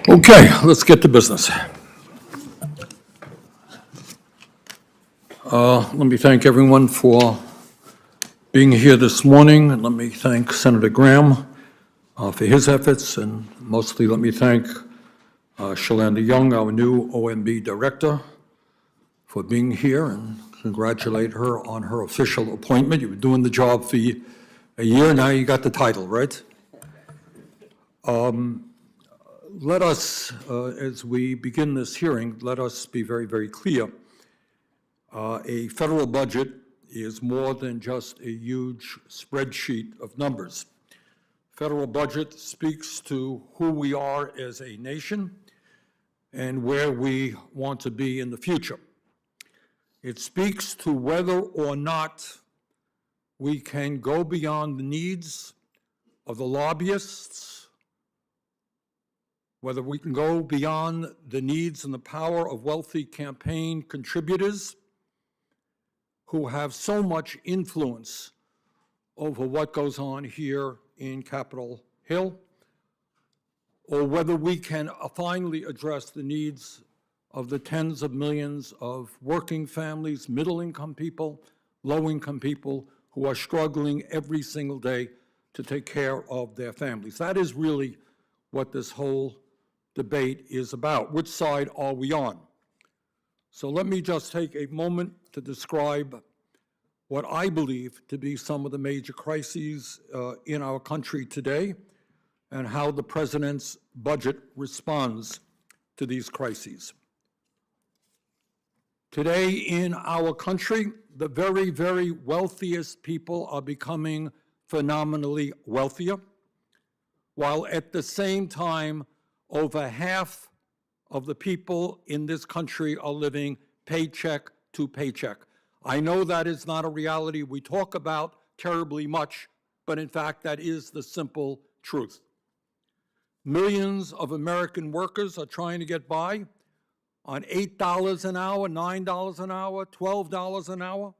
Okay, let's get to business. Let me thank everyone for being here this morning, and let me thank Senator Graham for his efforts, and mostly let me thank Shalanda Young, our new OMB director, for being here, and congratulate her on her official appointment. You've been doing the job for a year, now you got the title, right? Let us, as we begin this hearing, let us be very, very clear. A federal budget is more than just a huge spreadsheet of numbers. Federal budget speaks to who we are as a nation and where we want to be in the future. It speaks to whether or not we can go beyond the needs of the lobbyists, whether we can go beyond the needs and the power of wealthy campaign contributors who have so much influence over what goes on here in Capitol Hill, or whether we can finally address the needs of the tens of millions of working families, middle-income people, low-income people who are struggling every single day to take care of their families. That is really what this whole debate is about. Which side are we on? So let me just take a moment to describe what I believe to be some of the major crises in our country today and how the president's budget responds to these crises. Today in our country, the very, very wealthiest people are becoming phenomenally wealthier, while at the same time, over half of the people in this country are living paycheck to paycheck. I know that is not a reality we talk about terribly much, but in fact, that is the simple truth. Millions of American workers are trying to get by on $8 an hour, $9 an hour, $12 an hour,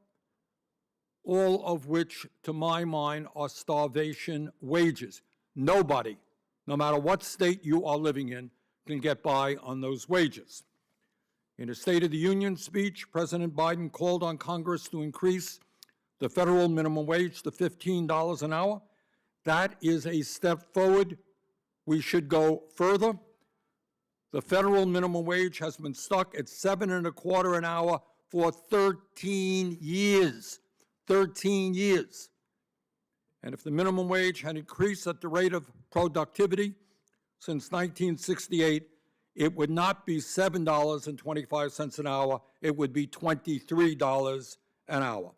all of which, to my mind, are starvation wages. Nobody, no matter what state you are living in, can get by on those wages. In a State of the Union speech, President Biden called on Congress to increase the federal minimum wage to $15 an hour. That is a step forward. We should go further. The federal minimum wage has been stuck at $7.25 an hour for 13 years. 13 years. And if the minimum wage had increased at the rate of productivity since 1968, it would not be $7.25 an hour, it would be $23 an hour.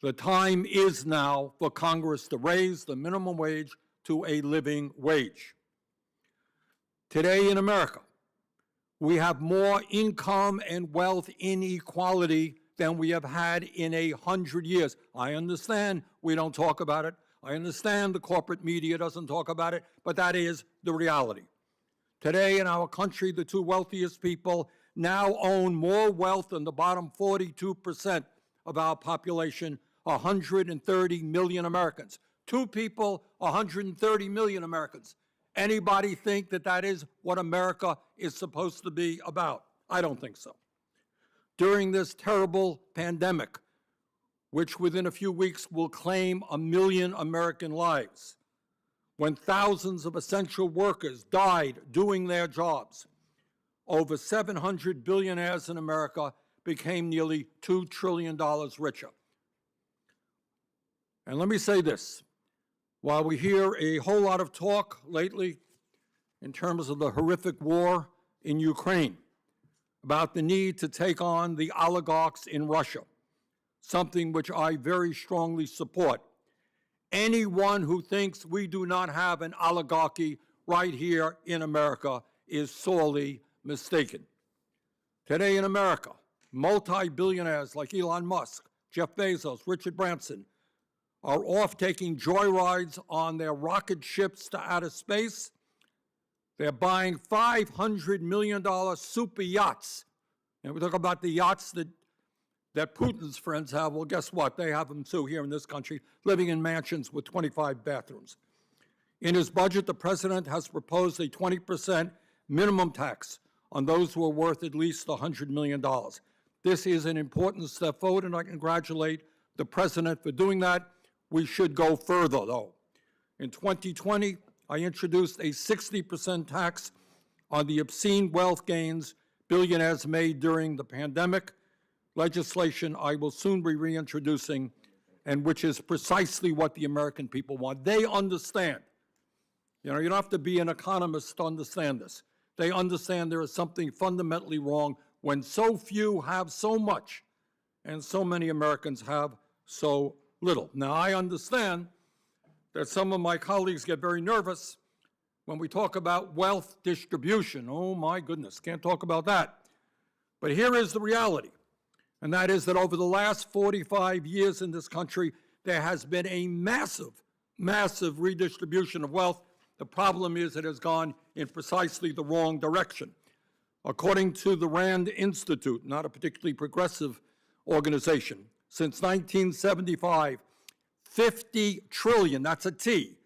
The time is now for Congress to raise the minimum wage to a living wage. Today in America, we have more income and wealth inequality than we have had in 100 years. I understand we don't talk about it. I understand the corporate media doesn't talk about it, but that is the reality. Today in our country, the two wealthiest people now own more wealth than the bottom 42% of our population, 130 million Americans. Two people, 130 million Americans. Anybody think that that is what America is supposed to be about? I don't think so. During this terrible pandemic, which within a few weeks will claim 1 million American lives, when thousands of essential workers died doing their jobs, over 700 billionaires in America became nearly $2 trillion richer. And let me say this, while we hear a whole lot of talk lately in terms of the horrific war in Ukraine, about the need to take on the oligarchs in Russia, something which I very strongly support. Anyone who thinks we do not have an oligarchy right here in America is sorely mistaken. Today in America, multi-billionaires like Elon Musk, Jeff Bezos, Richard Branson are off taking joyrides on their rocket ships to outer space. They're buying $500 million super yachts. And we talk about the yachts that Putin's friends have. Well, guess what? They have them too here in this country, living in mansions with 25 bathrooms. In his budget, the president has proposed a 20% minimum tax on those who are worth at least $100 million. This is an important step forward, and I congratulate the president for doing that. We should go further, though. In 2020, I introduced a 60% tax on the obscene wealth gains billionaires made during the pandemic, legislation I will soon be reintroducing, and which is precisely what the American people want. They understand. You don't have to be an economist to understand this. They understand there is something fundamentally wrong when so few have so much and so many Americans have so little. Now, I understand that some of my colleagues get very nervous when we talk about wealth distribution. Oh, my goodness, can't talk about that. But here is the reality, and that is that over the last 45 years in this country, there has been a massive, massive redistribution of wealth. The problem is it has gone in precisely the wrong direction. According to the Rand Institute, not a particularly progressive organization, since 1975, 50 trillion, that's a T,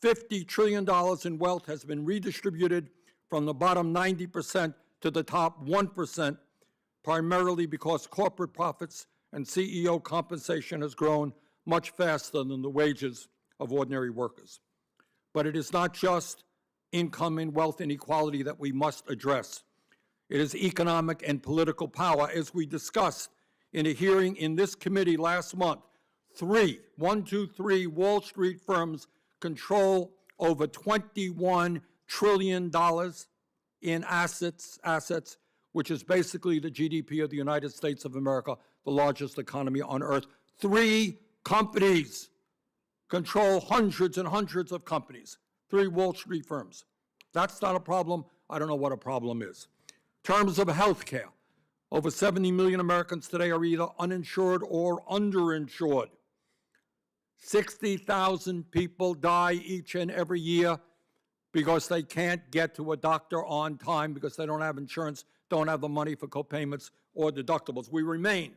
$50 trillion in wealth has been redistributed from the bottom 90% to the top 1%, primarily because corporate profits and CEO compensation has grown much faster than the wages of ordinary workers. But it is not just income and wealth inequality that we must address. It is economic and political power. As we discussed in a hearing in this committee last month, three Wall Street firms control over $21 trillion in assets, which is basically the GDP of the United States of America, the largest economy on earth. Three companies control hundreds and hundreds of companies, three Wall Street firms. That's not a problem. I don't know what a problem is. In terms of health care, over 70 million Americans today are either uninsured or underinsured. 60,000 people die each and every year because they can't get to a doctor on time because they don't have insurance, don't have the money for co-payments or deductibles. We remain,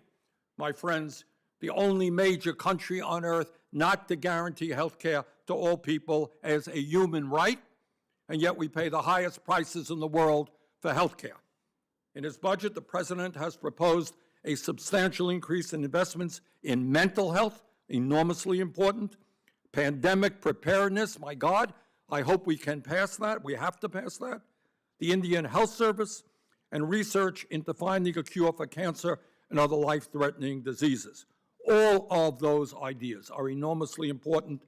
my friends, the only major country on earth not to guarantee health care to all people as a human right, and yet we pay the highest prices in the world for health care. In his budget, the president has proposed a substantial increase in investments in mental health, enormously important. Pandemic preparedness, my God, I hope we can pass that. We have to pass that. The Indian Health Service, and research into finding a cure for cancer and other life-threatening diseases. All of those ideas are enormously important.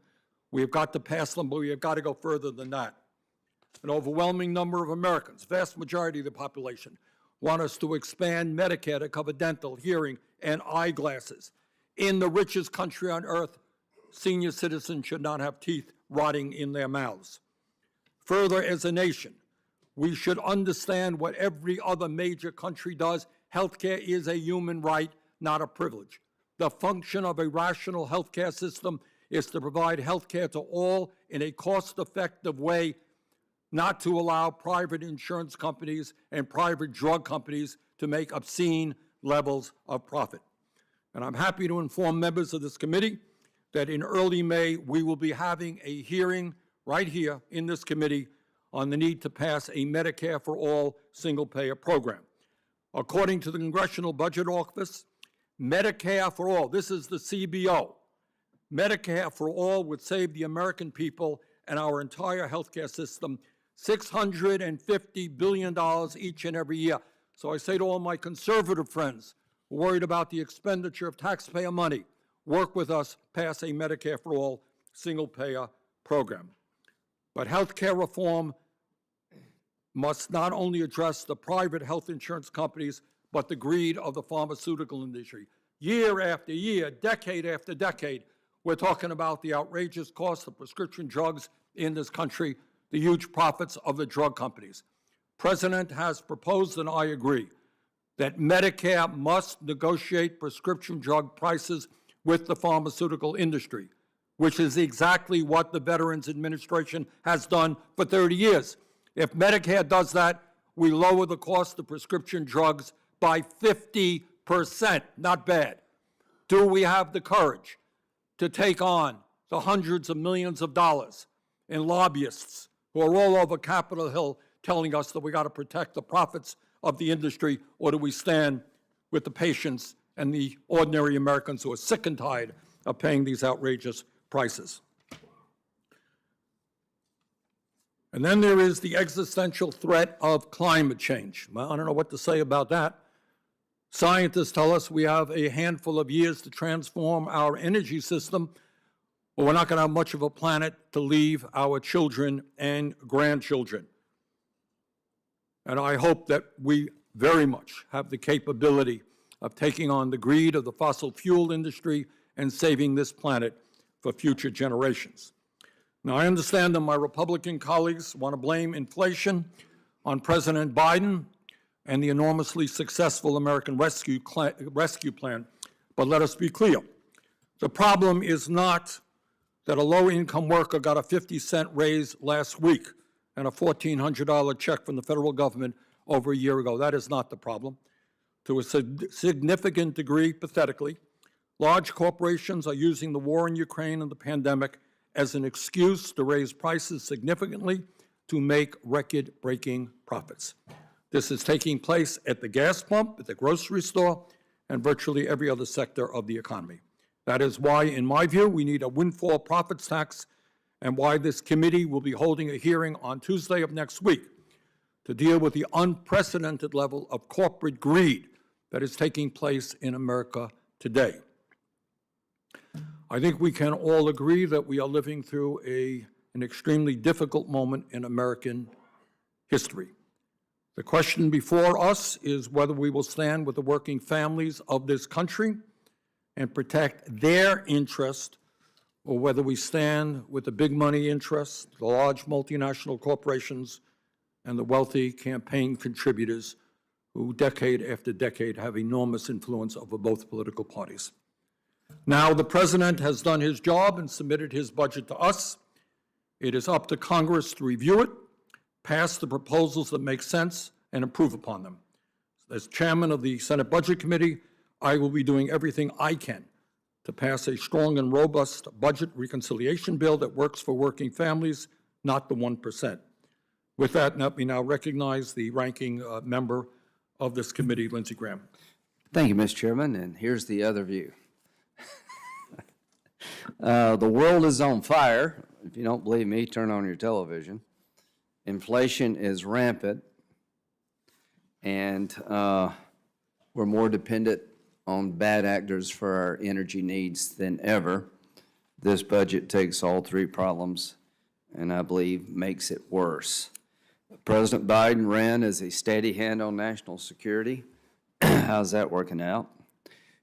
We have got to pass them, but we have got to go further than that. An overwhelming number of Americans, vast majority of the population, want us to expand Medicare to cover dental, hearing, and eyeglasses. In the richest country on earth, senior citizens should not have teeth rotting in their mouths. Further, as a nation, we should understand what every other major country does. Healthcare is a human right, not a privilege. The function of a rational healthcare system is to provide healthcare to all in a cost-effective way, not to allow private insurance companies and private drug companies to make obscene levels of profit. And I'm happy to inform members of this committee that in early May, we will be having a hearing right here in this committee on the need to pass a Medicare for All single-payer program. According to the Congressional Budget Office, Medicare for All, this is the CBO, Medicare for All would save the American people and our entire healthcare system $650 billion each and every year. So I say to all my conservative friends worried about the expenditure of taxpayer money, work with us, pass a Medicare for All single-payer program. But healthcare reform must not only address the private health insurance companies, but the greed of the pharmaceutical industry. Year after year, decade after decade, we're talking about the outrageous cost of prescription drugs in this country, the huge profits of the drug companies. President has proposed, and I agree, that Medicare must negotiate prescription drug prices with the pharmaceutical industry, which is exactly what the Veterans Administration has done for 30 years. If Medicare does that, we lower the cost of prescription drugs by 50%. Not bad. Do we have the courage to take on the hundreds of millions of dollars and lobbyists who are all over Capitol Hill telling us that we got to protect the profits of the industry, or do we stand with the patients and the ordinary Americans who are sick and tired of paying these outrageous prices? And then there is the existential threat of climate change. Well, I don't know what to say about that. Scientists tell us we have a handful of years to transform our energy system, or we're not going to have much of a planet to leave our children and grandchildren. And I hope that we very much have the capability of taking on the greed of the fossil fuel industry and saving this planet for future generations. Now, I understand that my Republican colleagues want to blame inflation on President Biden and the enormously successful American Rescue Plan, but let us be clear. The problem is not that a low-income worker got a 50-cent raise last week and a $1,400 check from the federal government over a year ago. That is not the problem. To a significant degree, pathetically, large corporations are using the war in Ukraine and the pandemic as an excuse to raise prices significantly to make record-breaking profits. This is taking place at the gas pump, at the grocery store, and virtually every other sector of the economy. That is why, in my view, we need a windfall profits tax, and why this committee will be holding a hearing on Tuesday of next week to deal with the unprecedented level of corporate greed that is taking place in America today. I think we can all agree that we are living through an extremely difficult moment in American history. The question before us is whether we will stand with the working families of this country and protect their interest, or whether we stand with the big money interests, the large multinational corporations, and the wealthy campaign contributors who decade after decade have enormous influence over both political parties. Now the President has done his job and submitted his budget to us. It is up to Congress to review it, pass the proposals that make sense, and improve upon them. As chairman of the Senate Budget Committee, I will be doing everything I can to pass a strong and robust budget reconciliation bill that works for working families, not the 1%. With that, let me now recognize the ranking member of this committee, Lindsey Graham. Thank you, Mr. Chairman, and here's the other view. The world is on fire. If you don't believe me, turn on your television. Inflation is rampant, and we're more dependent on bad actors for our energy needs than ever. This budget takes all three problems and I believe makes it worse. President Biden ran as a steady hand on national security. How's that working out?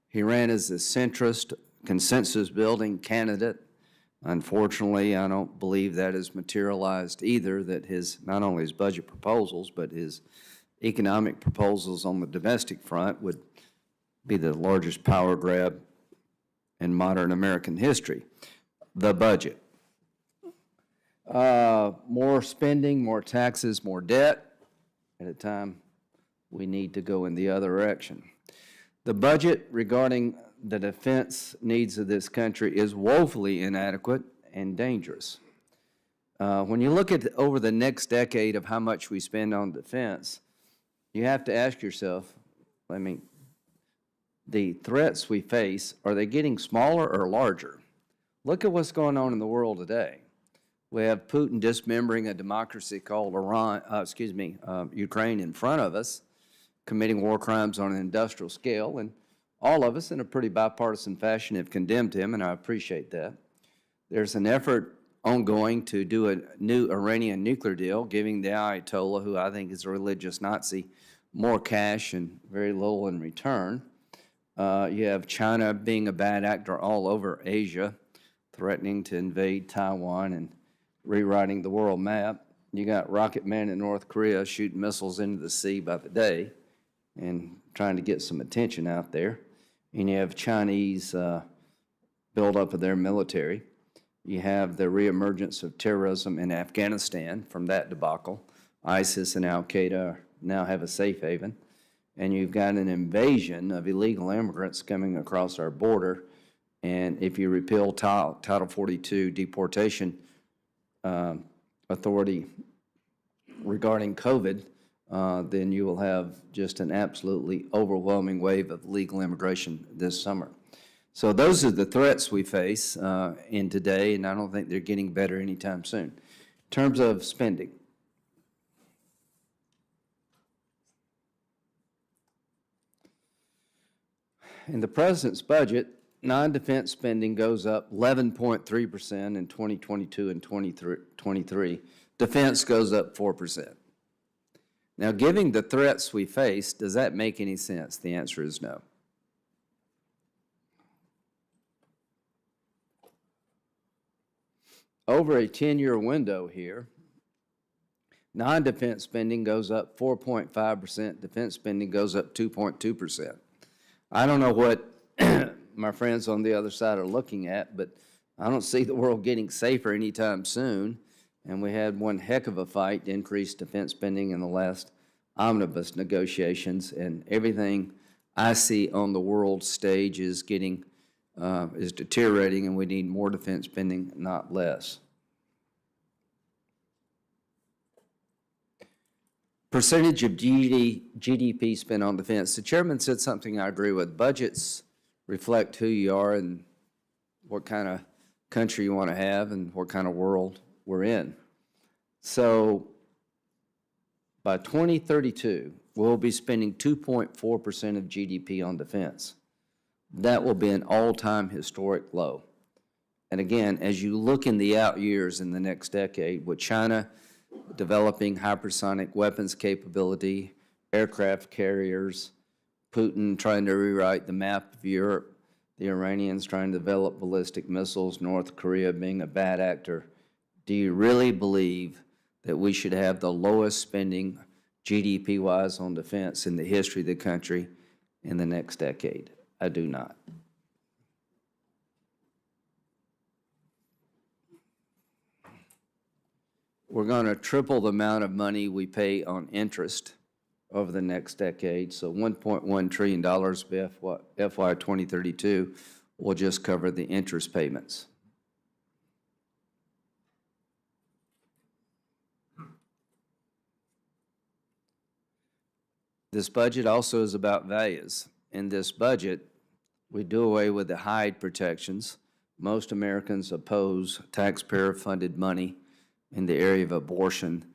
He ran as a centrist, consensus-building candidate. Unfortunately, I don't believe that has materialized either, that not only his budget proposals, but his economic proposals on the domestic front would be the largest power grab in modern American history. The budget. More spending, more taxes, more debt. At a time, we need to go in the other direction. The budget regarding the defense needs of this country is woefully inadequate and dangerous. When you look at over the next decade of how much we spend on defense, you have to ask yourself, the threats we face, are they getting smaller or larger? Look at what's going on in the world today. We have Putin dismembering a democracy called Ukraine in front of us, committing war crimes on an industrial scale, and all of us in a pretty bipartisan fashion have condemned him, and I appreciate that. There's an effort ongoing to do a new Iranian nuclear deal, giving the Ayatollah, who I think is a religious Nazi, more cash and very little in return. You have China being a bad actor all over Asia, threatening to invade Taiwan and rewriting the world map. You got Rocket Man in North Korea shooting missiles into the sea by the day and trying to get some attention out there. And you have Chinese buildup of their military. You have the reemergence of terrorism in Afghanistan from that debacle. ISIS and Al-Qaeda now have a safe haven. And you've got an invasion of illegal immigrants coming across our border. And if you repeal Title 42 deportation authority regarding COVID, then you will have just an absolutely overwhelming wave of legal immigration this summer. So those are the threats we face in today, and I don't think they're getting better anytime soon. In terms of spending, in the president's budget, non-defense spending goes up 11.3% in 2022 and 2023. Defense goes up 4%. Now, given the threats we face, does that make any sense? The answer is no. Over a 10-year window here, non-defense spending goes up 4.5%, defense spending goes up 2.2%. I don't know what my friends on the other side are looking at, but I don't see the world getting safer anytime soon. And we had one heck of a fight to increase defense spending in the last omnibus negotiations, and everything I see on the world stage is deteriorating, and we need more defense spending, not less. Percentage of GDP spent on defense. The chairman said something I agree with. Budgets reflect who you are and what kind of country you want to have and what kind of world we're in. So by 2032, we'll be spending 2.4% of GDP on defense. That will be an all-time historic low. And again, as you look in the out years in the next decade, with China developing hypersonic weapons capability, aircraft carriers, Putin trying to rewrite the map of Europe, the Iranians trying to develop ballistic missiles, North Korea being a bad actor, do you really believe that we should have the lowest spending GDP-wise on defense in the history of the country in the next decade? I do not. We're going to triple the amount of money we pay on interest over the next decade. So $1.1 trillion by FY 2032 will just cover the interest payments. This budget also is about values. In this budget, we do away with the Hyde protections. Most Americans oppose taxpayer-funded money in the area of abortion.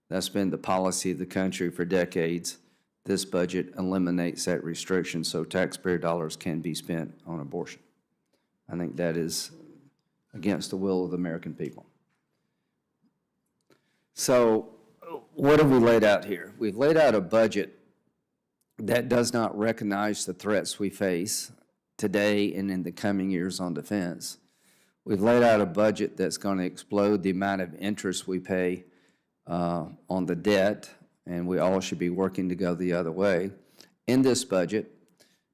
That's been the policy of the country for decades. This budget eliminates that restriction so taxpayer dollars can be spent on abortion. I think that is against the will of the American people. So what have we laid out here? We've laid out a budget that does not recognize the threats we face today and in the coming years on defense. We've laid out a budget that's going to explode the amount of interest we pay on the debt, and we all should be working to go the other way. In this budget,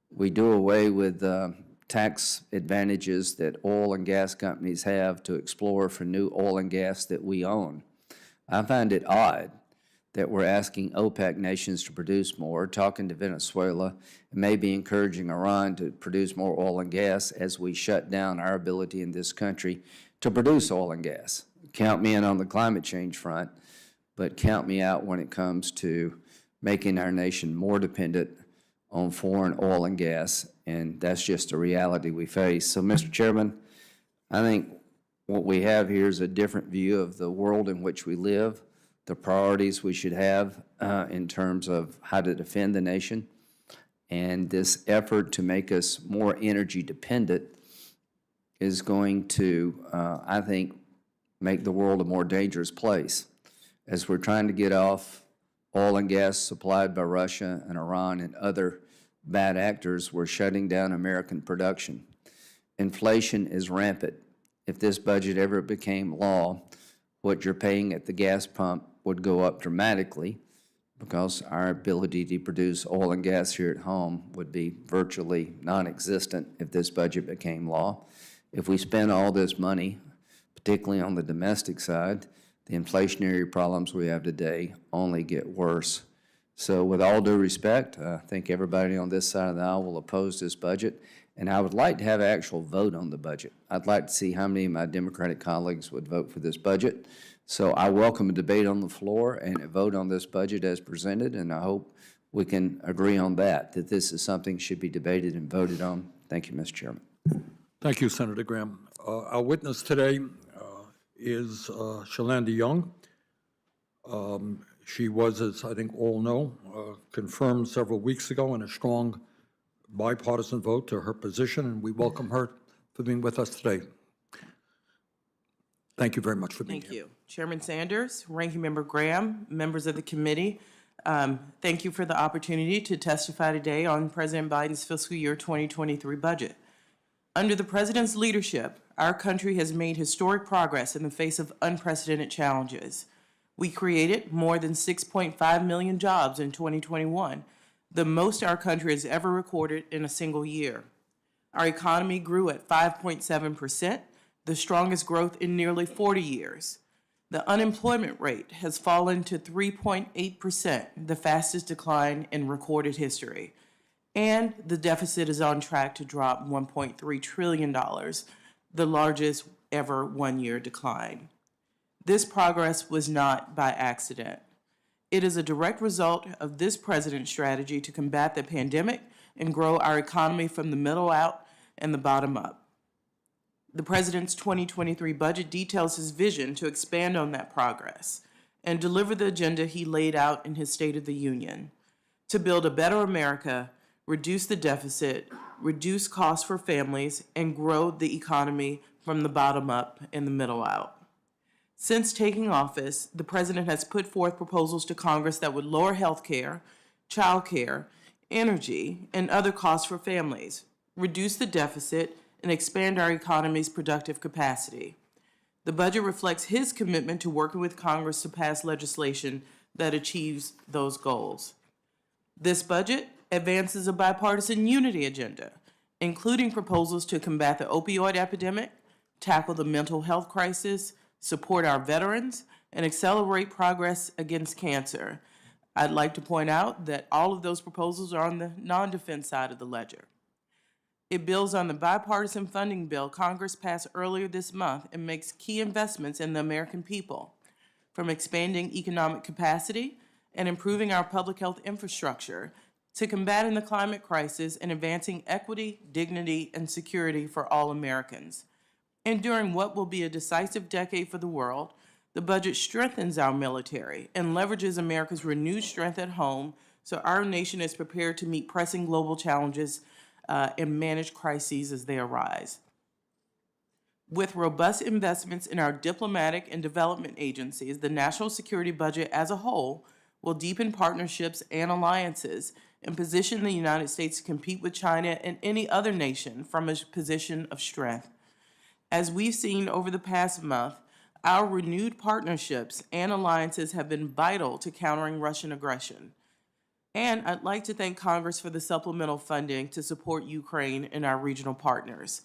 we do away with tax advantages that oil and gas companies have to explore for new oil and gas that we own. I find it odd that we're asking OPEC nations to produce more, talking to Venezuela, and maybe encouraging Iran to produce more oil and gas as we shut down our ability in this country to produce oil and gas. Count me in on the climate change front, but count me out when it comes to making our nation more dependent on foreign oil and gas, and that's just a reality we face. So, Mr. Chairman, I think what we have here is a different view of the world in which we live, the priorities we should have in terms of how to defend the nation, and this effort to make us more energy dependent is going to, I think, make the world a more dangerous place. As we're trying to get off oil and gas supplied by Russia and Iran and other bad actors, we're shutting down American production. Inflation is rampant. If this budget ever became law, what you're paying at the gas pump would go up dramatically because our ability to produce oil and gas here at home would be virtually non-existent if this budget became law. If we spend all this money, particularly on the domestic side, the inflationary problems we have today only get worse. So with all due respect, I think everybody on this side of the aisle will oppose this budget, and I would like to have an actual vote on the budget. I'd like to see how many of my Democratic colleagues would vote for this budget. So I welcome a debate on the floor and a vote on this budget as presented, and I hope we can agree on that this is something that should be debated and voted on. Thank you, Mr. Chairman. Thank you, Senator Graham. Our witness today is Shalanda Young. She was, as I think all know, confirmed several weeks ago in a strong bipartisan vote to her position, and we welcome her for being with us today. Thank you very much for being here. Thank you. Chairman Sanders, Ranking Member Graham, members of the committee, thank you for the opportunity to testify today on President Biden's fiscal year 2023 budget. Under the President's leadership, our country has made historic progress in the face of unprecedented challenges. We created more than 6.5 million jobs in 2021, the most our country has ever recorded in a single year. Our economy grew at 5.7%, the strongest growth in nearly 40 years. The unemployment rate has fallen to 3.8%, the fastest decline in recorded history. And the deficit is on track to drop $1.3 trillion, the largest ever one-year decline. This progress was not by accident. It is a direct result of this president's strategy to combat the pandemic and grow our economy from the middle out and the bottom up. The president's 2023 budget details his vision to expand on that progress and deliver the agenda he laid out in his State of the Union: to build a better America, reduce the deficit, reduce costs for families, and grow the economy from the bottom up and the middle out. Since taking office, the president has put forth proposals to Congress that would lower health care, child care, energy, and other costs for families, reduce the deficit, and expand our economy's productive capacity. The budget reflects his commitment to working with Congress to pass legislation that achieves those goals. This budget advances a bipartisan unity agenda, including proposals to combat the opioid epidemic, tackle the mental health crisis, support our veterans, and accelerate progress against cancer. I'd like to point out that all of those proposals are on the non-defense side of the ledger. It builds on the bipartisan funding bill Congress passed earlier this month and makes key investments in the American people, from expanding economic capacity and improving our public health infrastructure to combating the climate crisis and advancing equity, dignity, and security for all Americans. And during what will be a decisive decade for the world, the budget strengthens our military and leverages America's renewed strength at home so our nation is prepared to meet pressing global challenges and manage crises as they arise. With robust investments in our diplomatic and development agencies, the national security budget as a whole will deepen partnerships and alliances and position the United States to compete with China and any other nation from a position of strength. As we've seen over the past month, our renewed partnerships and alliances have been vital to countering Russian aggression. And I'd like to thank Congress for the supplemental funding to support Ukraine and our regional partners.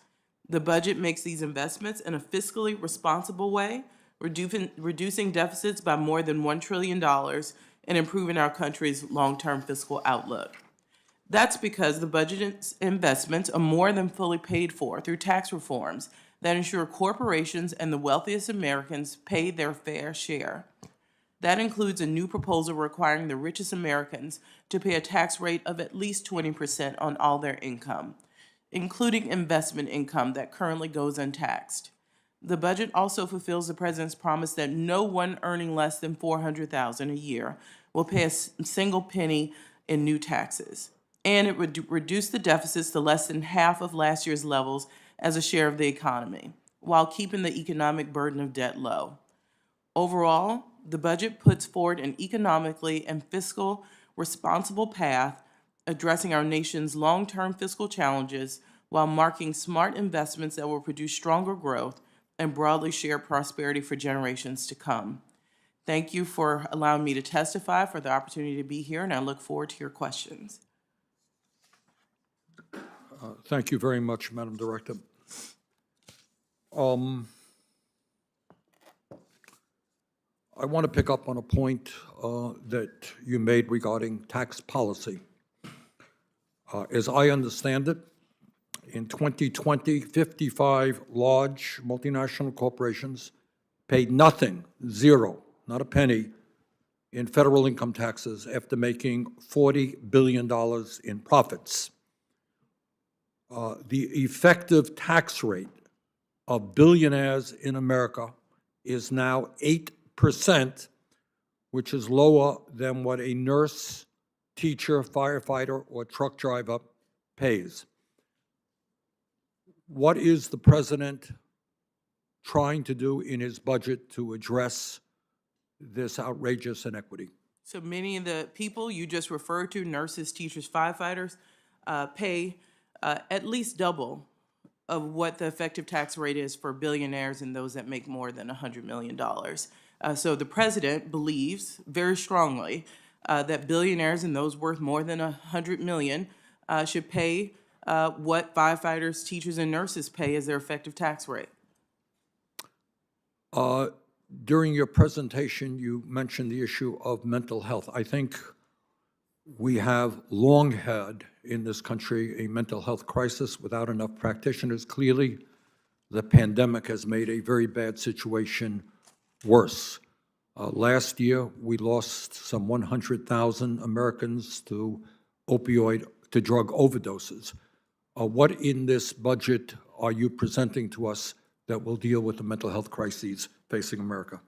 The budget makes these investments in a fiscally responsible way, reducing deficits by more than $1 trillion and improving our country's long-term fiscal outlook. That's because the budget's investments are more than fully paid for through tax reforms that ensure corporations and the wealthiest Americans pay their fair share. That includes a new proposal requiring the richest Americans to pay a tax rate of at least 20% on all their income, including investment income that currently goes untaxed. The budget also fulfills the president's promise that no one earning less than $400,000 a year will pay a single penny in new taxes. And it would reduce the deficits to less than half of last year's levels as a share of the economy, while keeping the economic burden of debt low. Overall, the budget puts forward an economically and fiscal responsible path addressing our nation's long-term fiscal challenges while marking smart investments that will produce stronger growth and broadly share prosperity for generations to come. Thank you for allowing me to testify, for the opportunity to be here, and I look forward to your questions. Thank you very much, Madam Director. I want to pick up on a point that you made regarding tax policy. As I understand it, in 2020, 55 large multinational corporations paid nothing, zero, not a penny, in federal income taxes after making $40 billion in profits. The effective tax rate of billionaires in America is now 8%, which is lower than what a nurse, teacher, firefighter, or truck driver pays. What is the president trying to do in his budget to address this outrageous inequity? So many of the people you just referred to, nurses, teachers, firefighters, pay at least double of what the effective tax rate is for billionaires and those that make more than $100 million. So the president believes very strongly that billionaires and those worth more than $100 million should pay what firefighters, teachers, and nurses pay as their effective tax rate. During your presentation, you mentioned the issue of mental health. I think we have long had in this country a mental health crisis without enough practitioners. Clearly, the pandemic has made a very bad situation worse. Last year, we lost some 100,000 Americans to drug overdoses. What in this budget are you presenting to us that will deal with the mental health crises facing America?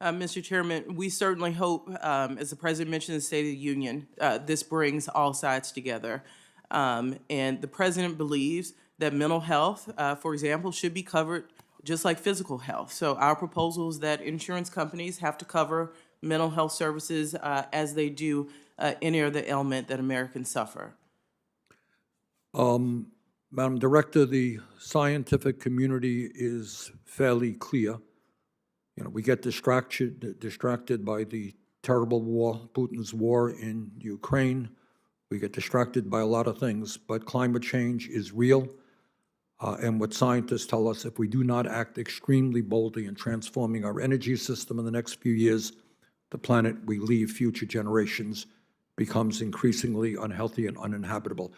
Mr. Chairman, we certainly hope, as the President mentioned in the State of the Union, this brings all sides together. And the President believes that mental health, for example, should be covered just like physical health. So our proposal is that insurance companies have to cover mental health services as they do any other ailment that Americans suffer. Madam Director, the scientific community is fairly clear. You know, we get distracted by the terrible war, Putin's war in Ukraine. We get distracted by a lot of things, but climate change is real. And what scientists tell us, if we do not act extremely boldly in transforming our energy system in the next few years, the planet we leave future generations becomes increasingly unhealthy and uninhabitable.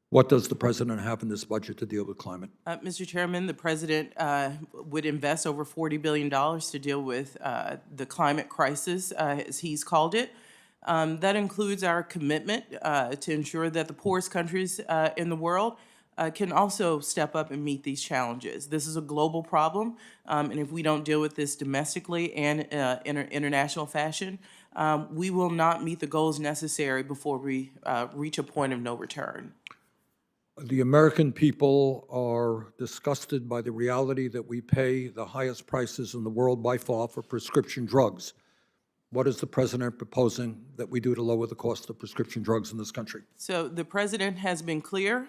What does the president have in this budget to deal with climate? Mr. Chairman, the president would invest over $40 billion to deal with the climate crisis, as he's called it. That includes our commitment to ensure that the poorest countries in the world can also step up and meet these challenges. This is a global problem, and if we don't deal with this domestically and in an international fashion, we will not meet the goals necessary before we reach a point of no return. The American people are disgusted by the reality that we pay the highest prices in the world by far for prescription drugs. What is the president proposing that we do to lower the cost of prescription drugs in this country? So the president has been clear.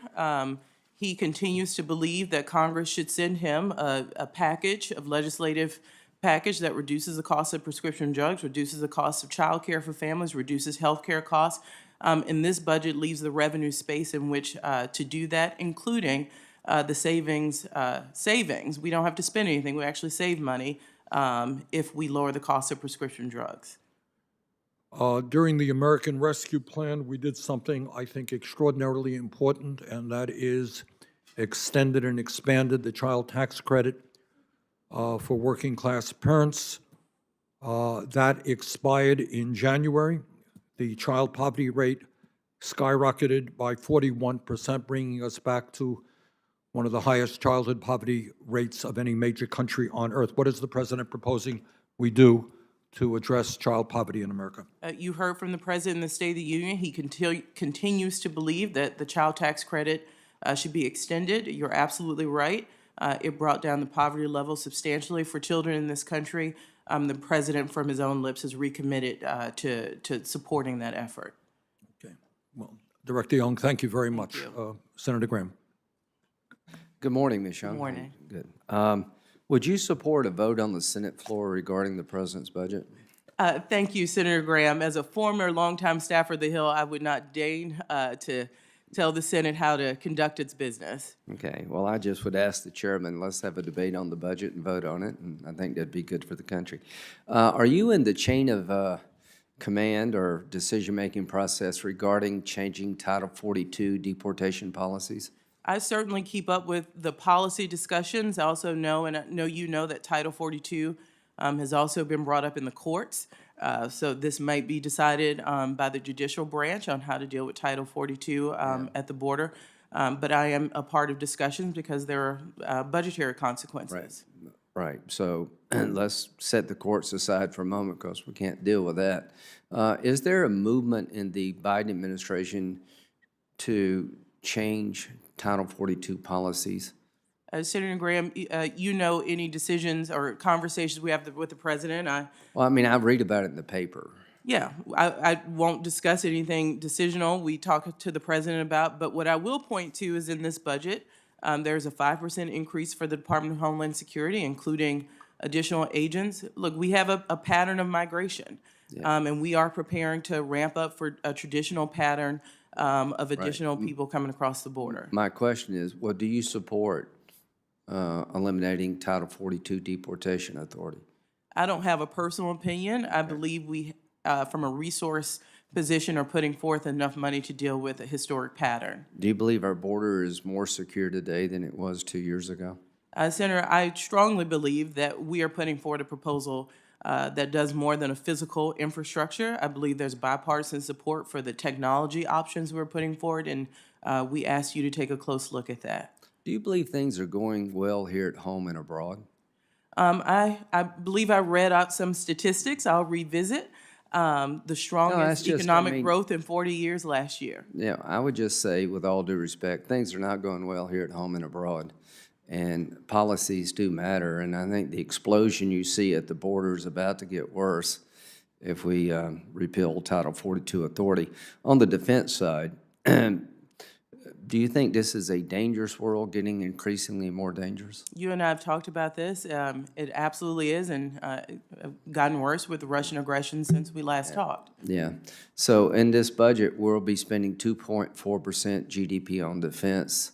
He continues to believe that Congress should send him a package of legislative package that reduces the cost of prescription drugs, reduces the cost of child care for families, reduces health care costs. And this budget leaves the revenue space in which to do that, including the savings. We don't have to spend anything. We actually save money if we lower the cost of prescription drugs. During the American Rescue Plan, we did something I think extraordinarily important, and that is extended and expanded the child tax credit for working class parents. That expired in January. The child poverty rate skyrocketed by 41%, bringing us back to one of the highest childhood poverty rates of any major country on earth. What is the president proposing we do to address child poverty in America? You heard from the president in the State of the Union. He continues to believe that the child tax credit should be extended. You're absolutely right. It brought down the poverty level substantially for children in this country. The president, from his own lips, has recommitted to supporting that effort. Okay. Well, Director Young, thank you very much. Senator Graham. Good morning, Ms. Young. Good morning. Good. Would you support a vote on the Senate floor regarding the president's budget? Thank you, Senator Graham. As a former longtime staffer of the Hill, I would not deign to tell the Senate how to conduct its business. Okay, well, I just would ask the chairman, let's have a debate on the budget and vote on it, and I think that'd be good for the country. Are you in the chain of command or decision-making process regarding changing Title 42 deportation policies? I certainly keep up with the policy discussions. I also know, and I know you know, that Title 42 has also been brought up in the courts. So this might be decided by the judicial branch on how to deal with Title 42 at the border. But I am a part of discussions because there are budgetary consequences. Right, so let's set the courts aside for a moment because we can't deal with that. Is there a movement in the Biden administration to change Title 42 policies? Senator Graham, you know any decisions or conversations we have with the president? Well, I mean, I read about it in the paper. Yeah, I won't discuss anything decisional we talk to the president about, but what I will point to is in this budget, there's a 5% increase for the Department of Homeland Security, including additional agents. Look, we have a pattern of migration, and we are preparing to ramp up for a traditional pattern of additional people coming across the border. My question is, well, do you support eliminating Title 42 deportation authority? I don't have a personal opinion. I believe we, from a resource position, are putting forth enough money to deal with a historic pattern. Do you believe our border is more secure today than it was 2 years ago? Senator, I strongly believe that we are putting forward a proposal that does more than a physical infrastructure. I believe there's bipartisan support for the technology options we're putting forward, and we ask you to take a close look at that. Do you believe things are going well here at home and abroad? I believe I read out some statistics. I'll revisit. The strongest economic growth in 40 years last year. Yeah, I would just say, with all due respect, things are not going well here at home and abroad. And policies do matter, and I think the explosion you see at the border is about to get worse if we repeal Title 42 authority. On the defense side, do you think this is a dangerous world, getting increasingly more dangerous? You and I have talked about this. It absolutely is, and gotten worse with the Russian aggression since we last talked. Yeah. So in this budget, we'll be spending 2.4% GDP on defense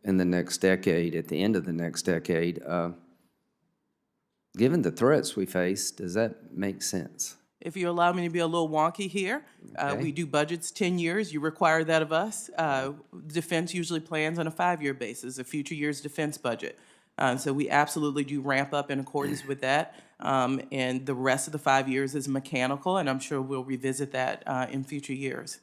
in the next decade, at the end of the next decade. Given the threats we face, does that make sense? If you allow me to be a little wonky here, we do budgets 10 years. You require that of us. Defense usually plans on a 5-year basis, a future year's defense budget. So we absolutely do ramp up in accordance with that. And the rest of the 5 years is mechanical, and I'm sure we'll revisit that in future years.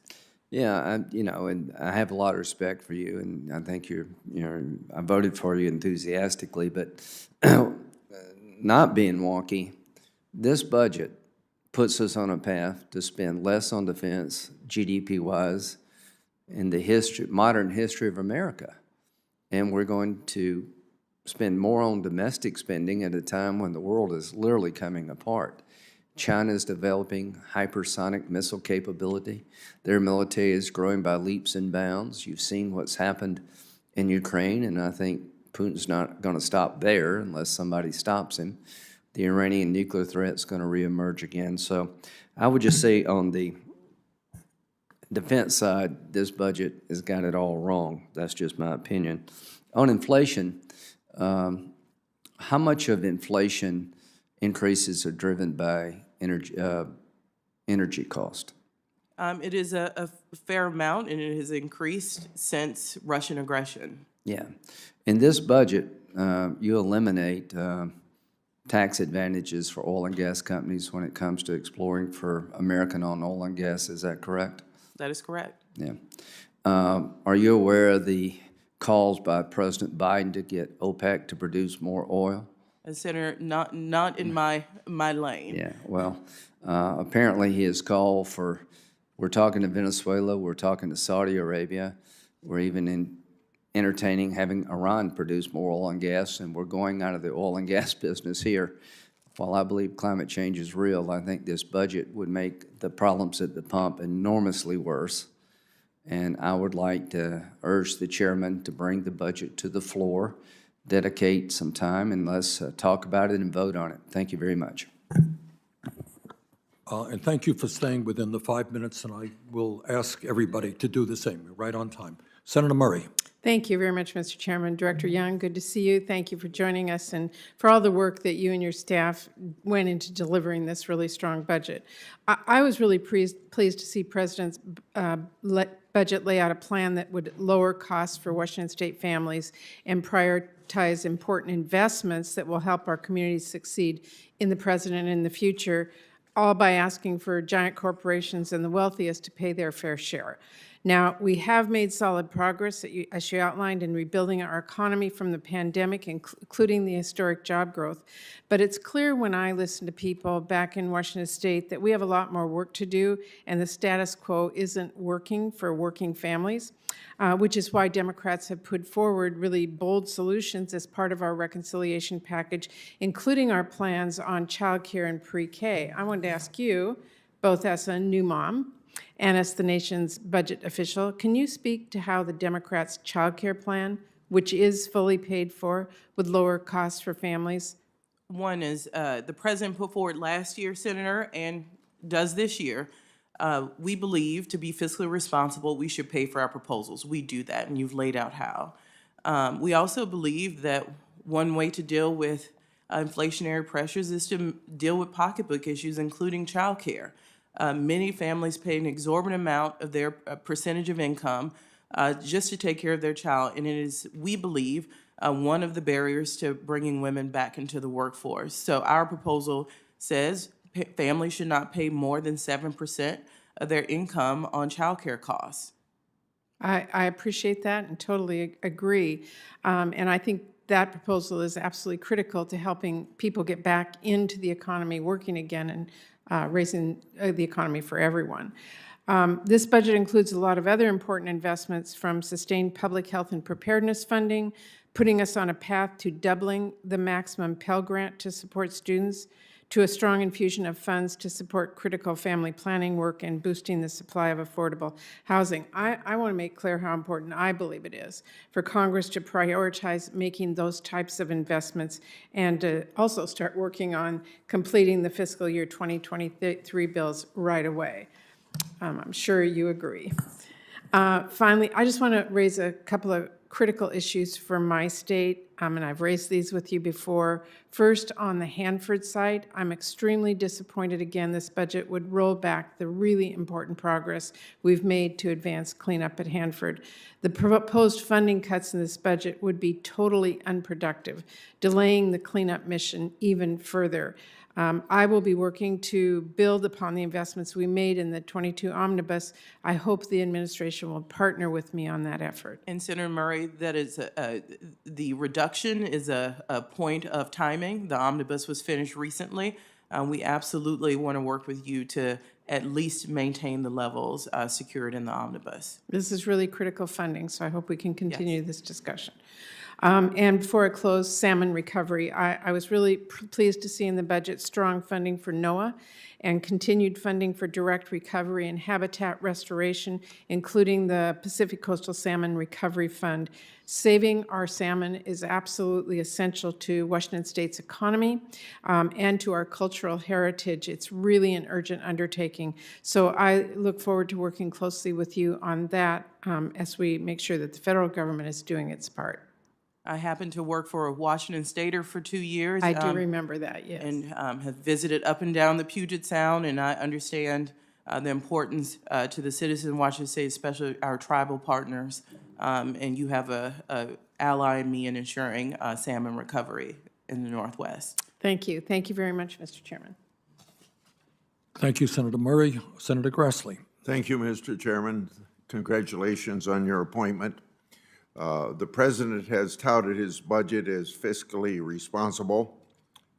Yeah, and I have a lot of respect for you, and I think I voted for you enthusiastically, but not being wonky, this budget puts us on a path to spend less on defense, GDP-wise, in the modern history of America. And we're going to spend more on domestic spending at a time when the world is literally coming apart. China's developing hypersonic missile capability. Their military is growing by leaps and bounds. You've seen what's happened in Ukraine, and I think Putin's not going to stop there unless somebody stops him. The Iranian nuclear threat's going to reemerge again. So I would just say on the defense side, this budget has got it all wrong. That's just my opinion. On inflation, how much of inflation increases are driven by energy cost? It is a fair amount, and it has increased since Russian aggression. Yeah. In this budget, you eliminate tax advantages for oil and gas companies when it comes to exploring for American-owned oil and gas. Is that correct? That is correct. Yeah. Are you aware of the calls by President Biden to get OPEC to produce more oil? Senator, not in my lane. Yeah, well, apparently his call for, we're talking to Venezuela, we're talking to Saudi Arabia, we're even entertaining having Iran produce more oil and gas, and we're going out of the oil and gas business here. While I believe climate change is real, I think this budget would make the problems at the pump enormously worse. And I would like to urge the chairman to bring the budget to the floor, dedicate some time, and let's talk about it and vote on it. Thank you very much. And thank you for staying within the 5 minutes, and I will ask everybody to do the same. You're right on time. Senator Murray. Thank you very much, Mr. Chairman. Director Young, good to see you. Thank you for joining us and for all the work that you and your staff went into delivering this really strong budget. I was really pleased to see President's budget lay out a plan that would lower costs for Washington State families and prioritize important investments that will help our communities succeed in the present and in the future, all by asking for giant corporations and the wealthiest to pay their fair share. Now, we have made solid progress, as you outlined, in rebuilding our economy from the pandemic, including the historic job growth. But it's clear when I listen to people back in Washington State that we have a lot more work to do, and the status quo isn't working for working families, which is why Democrats have put forward really bold solutions as part of our reconciliation package, including our plans on childcare and pre-K. I wanted to ask you, both as a new mom and as the nation's budget official, can you speak to how the Democrats' child care plan, which is fully paid for, would lower costs for families? One is the president put forward last year, Senator, and does this year. We believe to be fiscally responsible, we should pay for our proposals. We do that, and you've laid out how. We also believe that one way to deal with inflationary pressures is to deal with pocketbook issues, including child care. Many families pay an exorbitant amount of their percentage of income just to take care of their child, and it is, we believe, one of the barriers to bringing women back into the workforce. So our proposal says families should not pay more than 7% of their income on child care costs. I appreciate that and totally agree. And I think that proposal is absolutely critical to helping people get back into the economy, working again, and raising the economy for everyone. This budget includes a lot of other important investments, from sustained public health and preparedness funding, putting us on a path to doubling the maximum Pell Grant to support students, to a strong infusion of funds to support critical family planning work and boosting the supply of affordable housing. I want to make clear how important I believe it is for Congress to prioritize making those types of investments and to also start working on completing the fiscal year 2023 bills right away. I'm sure you agree. Finally, I just want to raise a couple of critical issues for my state, and I've raised these with you before. First, on the Hanford side, I'm extremely disappointed again this budget would roll back the really important progress we've made to advance cleanup at Hanford. The proposed funding cuts in this budget would be totally unproductive, delaying the cleanup mission even further. I will be working to build upon the investments we made in the 22 omnibus. I hope the administration will partner with me on that effort. And Senator Murray, that is the reduction is a point of timing. The omnibus was finished recently. We absolutely want to work with you to at least maintain the levels secured in the omnibus. This is really critical funding, so I hope we can continue this discussion. And before I close, salmon recovery. I was really pleased to see in the budget strong funding for NOAA and continued funding for direct recovery and habitat restoration, including the Pacific Coastal Salmon Recovery Fund. Saving our salmon is absolutely essential to Washington State's economy and to our cultural heritage. It's really an urgent undertaking. So I look forward to working closely with you on that as we make sure that the federal government is doing its part. I happened to work for a Washington Stater for 2 years. I do remember that, yes. And have visited up and down the Puget Sound, and I understand the importance to the citizens of Washington State, especially our tribal partners. And you have a ally in me in ensuring salmon recovery in the Northwest. Thank you. Thank you very much, Mr. Chairman. Thank you, Senator Murray. Senator Grassley. Thank you, Mr. Chairman. Congratulations on your appointment. The president has touted his budget as fiscally responsible.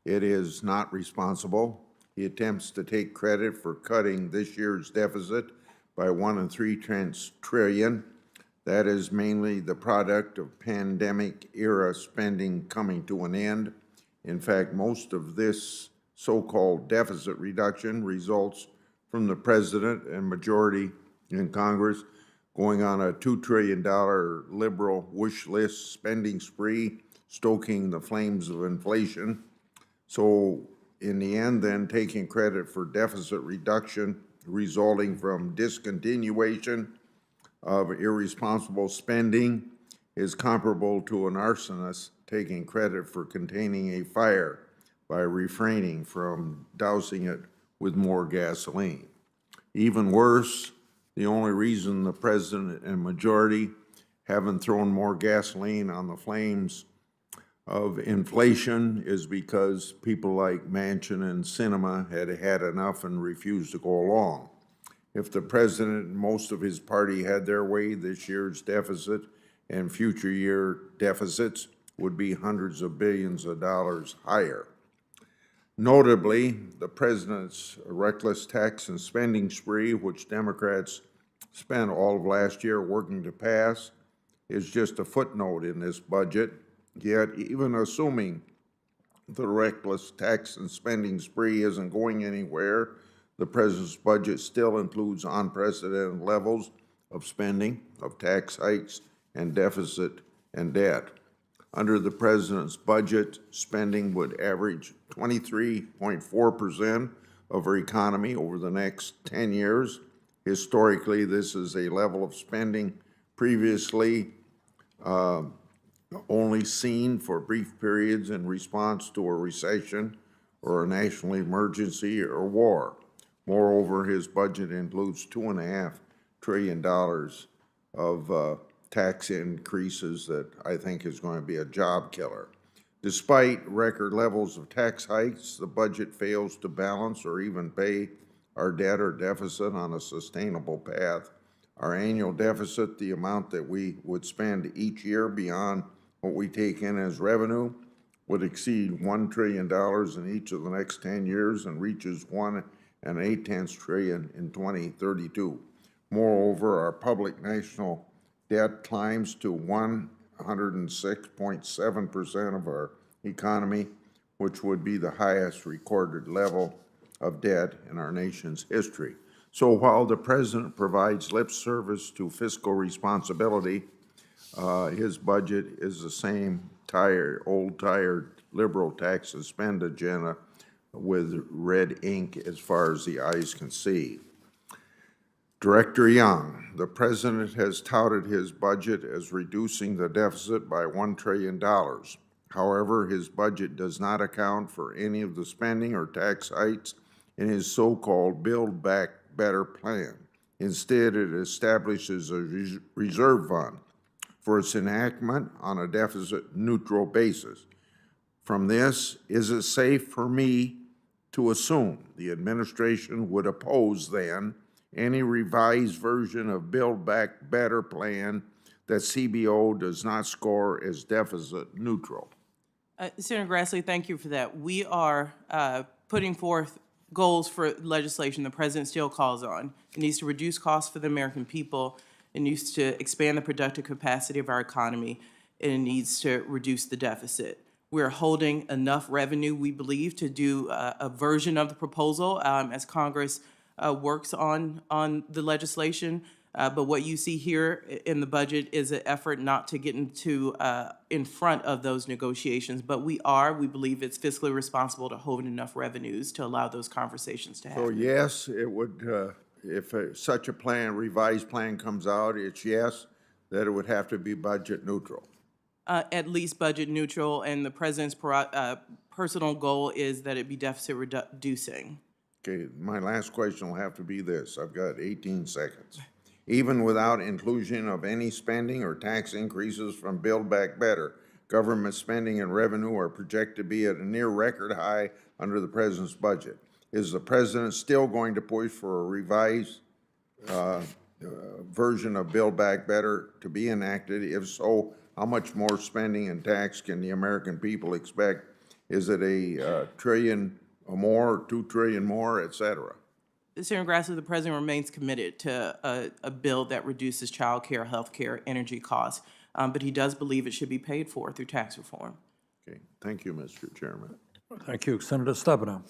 It is not responsible. He attempts to take credit for cutting this year's deficit by $1 3 trillion. That is mainly the product of pandemic-era spending coming to an end. In fact, most of this so-called deficit reduction results from the president and majority in Congress going on a $2 trillion liberal wish list spending spree, stoking the flames of inflation. So in the end, then, taking credit for deficit reduction resulting from discontinuation of irresponsible spending is comparable to an arsonist taking credit for containing a fire by refraining from dousing it with more gasoline. Even worse, the only reason the president and majority haven't thrown more gasoline on the flames of inflation is because people like Manchin and Sinema had had enough and refused to go along. If the president and most of his party had their way, this year's deficit and future year deficits would be hundreds of billions of dollars higher. Notably, the president's reckless tax and spending spree, which Democrats spent all of last year working to pass, is just a footnote in this budget. Yet, even assuming the reckless tax and spending spree isn't going anywhere, the president's budget still includes unprecedented levels of spending, of tax hikes, and deficit and debt. Under the president's budget, spending would average 23.4% of our economy over the next 10 years. Historically, this is a level of spending previously only seen for brief periods in response to a recession or a national emergency or war. Moreover, his budget includes $2.5 trillion of tax increases that I think is going to be a job killer. Despite record levels of tax hikes, the budget fails to balance or even pay our debt or deficit on a sustainable path. Our annual deficit, the amount that we would spend each year beyond what we take in as revenue, would exceed $1 trillion in each of the next 10 years and reaches $1.8 trillion in 2032. Moreover, our public national debt climbs to 106.7% of our economy, which would be the highest recorded level of debt in our nation's history. So while the president provides lip service to fiscal responsibility, his budget is the same old tired liberal tax and spend agenda with red ink as far as the eyes can see. Director Young, the president has touted his budget as reducing the deficit by $1 trillion. However, his budget does not account for any of the spending or tax hikes in his so-called Build Back Better plan. Instead, it establishes a reserve fund for its enactment on a deficit-neutral basis. From this, is it safe for me to assume the administration would oppose then any revised version of Build Back Better plan that CBO does not score as deficit neutral? Senator Grassley, thank you for that. We are putting forth goals for legislation the president still calls on. It needs to reduce costs for the American people. It needs to expand the productive capacity of our economy. And it needs to reduce the deficit. We're holding enough revenue, we believe, to do a version of the proposal as Congress works on the legislation. But what you see here in the budget is an effort not to get in front of those negotiations. But we believe it's fiscally responsible to hold enough revenues to allow those conversations to happen. So yes, it would, if such a plan, revised plan comes out, it's yes, that it would have to be budget neutral. At least budget neutral, and the president's personal goal is that it be deficit reducing. Okay, my last question will have to be this. I've got 18 seconds. Even without inclusion of any spending or tax increases from Build Back Better, government spending and revenue are projected to be at a near record high under the president's budget. Is the president still going to push for a revised version of Build Back Better to be enacted? If so, how much more spending and tax can the American people expect? Is it a trillion or more, 2 trillion more, et cetera? Senator Grassley, the president remains committed to a bill that reduces child care, health care, energy costs, but he does believe it should be paid for through tax reform. Okay, thank you, Mr. Chairman. Thank you. Senator Stabenow.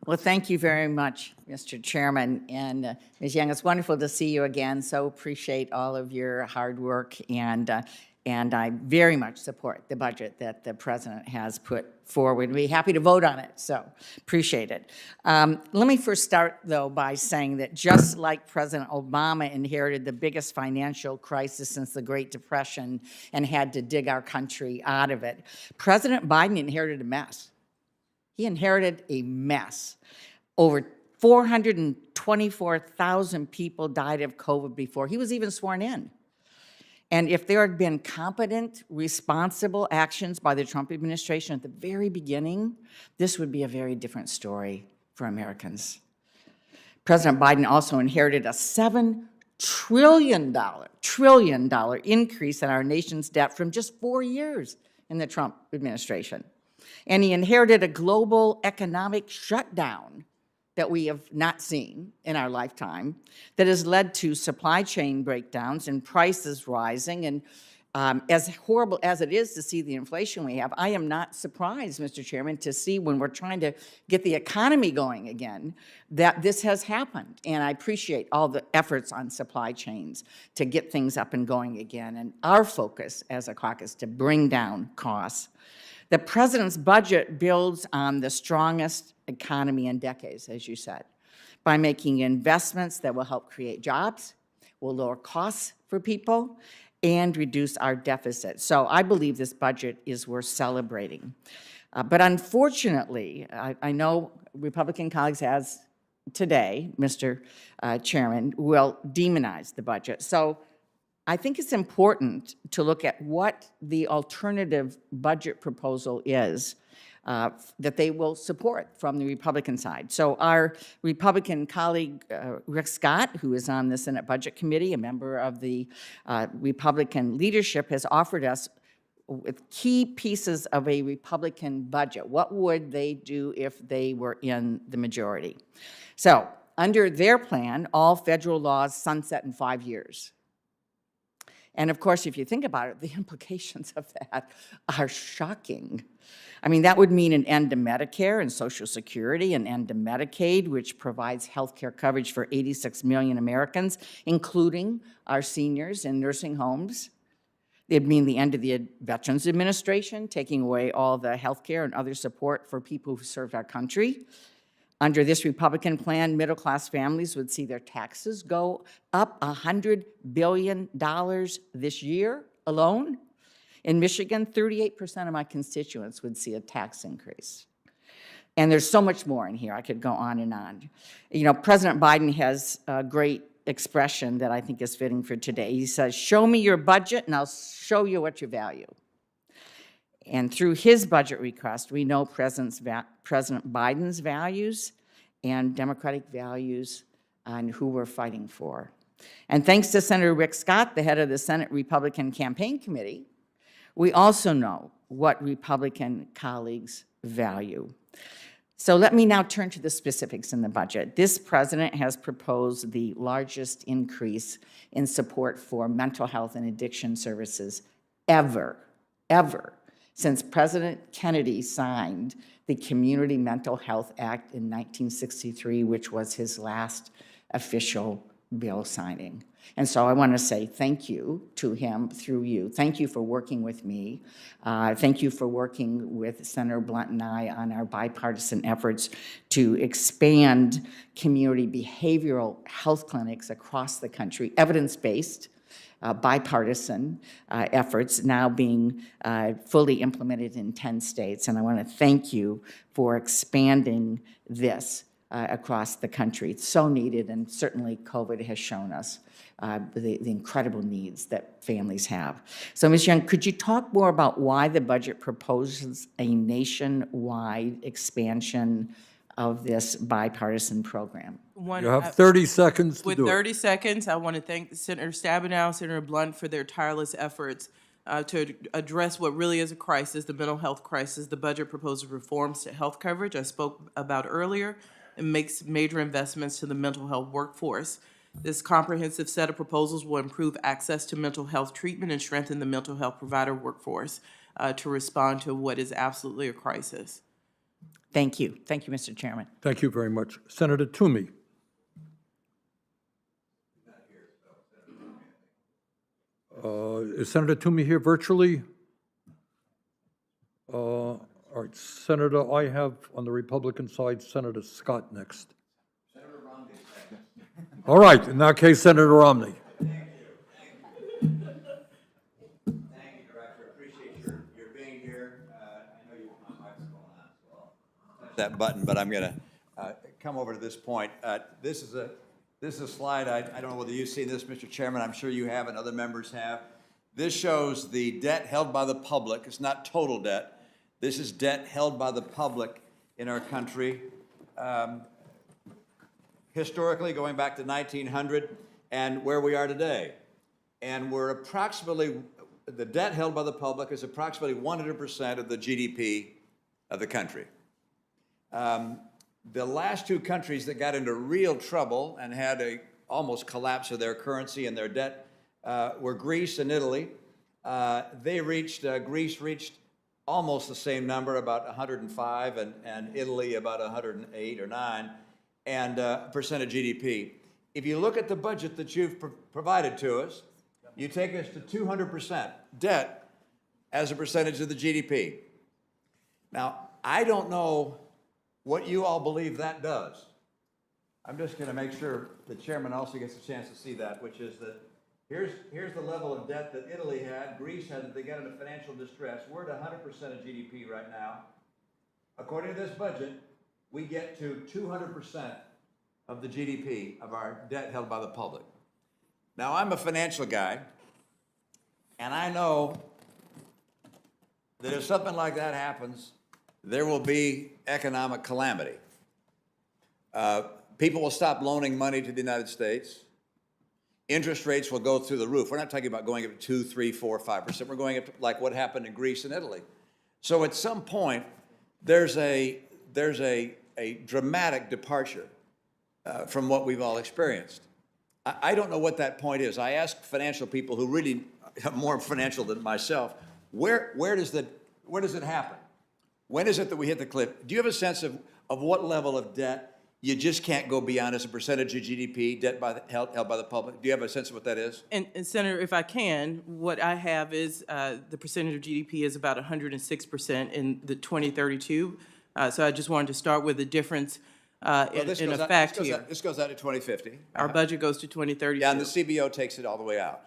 Well, thank you very much, Mr. Chairman. And Ms. Young, it's wonderful to see you again. So appreciate all of your hard work. And And I very much support the budget that the president has put forward. We'd be happy to vote on it, so appreciate it. Let me first start, though, by saying that just like President Obama inherited the biggest financial crisis since the Great Depression and had to dig our country out of it, President Biden inherited a mess. He inherited a mess. Over 424,000 people died of COVID before he was even sworn in. And if there had been competent, responsible actions by the Trump administration at the very beginning, this would be a very different story for Americans. President Biden also inherited a $7 trillion increase in our nation's debt from just 4 years in the Trump administration. And he inherited a global economic shutdown that we have not seen in our lifetime, that has led to supply chain breakdowns and prices rising. And as horrible as it is to see the inflation we have, I am not surprised, Mr. Chairman, to see when we're trying to get the economy going again, that this has happened. And I appreciate all the efforts on supply chains to get things up and going again, and our focus as a caucus to bring down costs. The president's budget builds on the strongest economy in decades, as you said, by making investments that will help create jobs, will lower costs for people, and reduce our deficit. So I believe this budget is worth celebrating. But unfortunately, I know Republican colleagues, as today, Mr. Chairman, will demonize the budget. So I think it's important to look at what the alternative budget proposal is that they will support from the Republican side. So our Republican colleague, Rick Scott, who is on the Senate Budget Committee, a member of the Republican leadership, has offered us with key pieces of a Republican budget. What would they do if they were in the majority? So under their plan, all federal laws sunset in 5 years. And of course, if you think about it, the implications of that are shocking. I mean, that would mean an end to Medicare and Social Security, an end to Medicaid, which provides health care coverage for 86 million Americans, including our seniors in nursing homes. It'd mean the end of the Veterans Administration, taking away all the health care and other support for people who served our country. Under this Republican plan, middle-class families would see their taxes go up $100 billion this year alone. In Michigan, 38% of my constituents would see a tax increase. And there's so much more in here. I could go on and on. You know, President Biden has a great expression that I think is fitting for today. He says, "Show me your budget and I'll show you what you value." And through his budget request, we know President Biden's values and Democratic values on who we're fighting for. And thanks to Senator Rick Scott, the head of the Senate Republican Campaign Committee, we also know what Republican colleagues value. So let me now turn to the specifics in the budget. This president has proposed the largest increase in support for mental health and addiction services ever since President Kennedy signed the Community Mental Health Act in 1963, which was his last official bill signing. And so I want to say thank you to him through you. Thank you for working with me. Thank you for working with Senator Blunt and I on our bipartisan efforts to expand community behavioral health clinics across the country, evidence-based, bipartisan efforts now being fully implemented in 10 states. And I want to thank you for expanding this across the country. It's so needed, and certainly COVID has shown us the incredible needs that families have. So, Ms. Young, could you talk more about why the budget proposes a nationwide expansion of this bipartisan program? One, You have 30 seconds to with do it. 30 seconds, I want to thank Senator Stabenow, Senator Blunt for their tireless efforts to address what really is a crisis, the mental health crisis. The budget proposes reforms to health coverage I spoke about earlier and makes major investments to the mental health workforce. This comprehensive set of proposals will improve access to mental health treatment and strengthen the mental health provider workforce to respond to what is absolutely a crisis. Thank you. Thank you, Mr. Chairman. Thank you very much. Senator Toomey. Is Senator Toomey here virtually? All right, Senator, I have on the Republican side, Senator Scott next. Senator Romney. All right, in that case, Senator Romney. Thank you, Director. Appreciate your being here. I know my mic's going on, so I'll touch that button, but I'm going to come over to this point. This is a slide. I don't know whether you've seen this, Mr. Chairman. I'm sure you have, and other members have. This shows the debt held by the public. It's not total debt. This is debt held by the public in our country. Historically, going back to 1900 and where we are today. And we're approximately, the debt held by the public is approximately 100% of the GDP of the country. The last two countries that got into real trouble and had a almost collapse of their currency and their debt were Greece and Italy. Greece reached almost the same number, about 105, and Italy about 108 or 9, and percent of GDP. If you look at the budget that you've provided to us, you take us to 200% debt as a percentage of the GDP. Now, I don't know what you all believe that does. I'm just going to make sure the chairman also gets a chance to see that, which is that here's the level of debt that Italy had, Greece had, they got into financial distress. We're at 100% of GDP right now. According to this budget, we get to 200% of the GDP of our debt held by the public. Now, I'm a financial guy, and I know that if something like that happens, there will be economic calamity. People will stop loaning money to the United States. Interest rates will go through the roof. We're not talking about going up to 2, 3, 4, 5%. We're going up to like what happened in Greece and Italy. So at some point, there's a dramatic departure from what we've all experienced. I don't know what that point is. I ask financial people who really are more financial than myself, where does it happen? When is it that we hit the cliff? Do you have a sense of what level of debt you just can't go beyond as a percentage of GDP, debt held by the public? Do you have a sense of what that is? And Senator, if I can, what I have is the percentage of GDP is about 106% in the 2032. So I just wanted to start with the difference in effect here. This goes out to 2050. Our budget goes to 2032. Yeah, and the CBO takes it all the way out.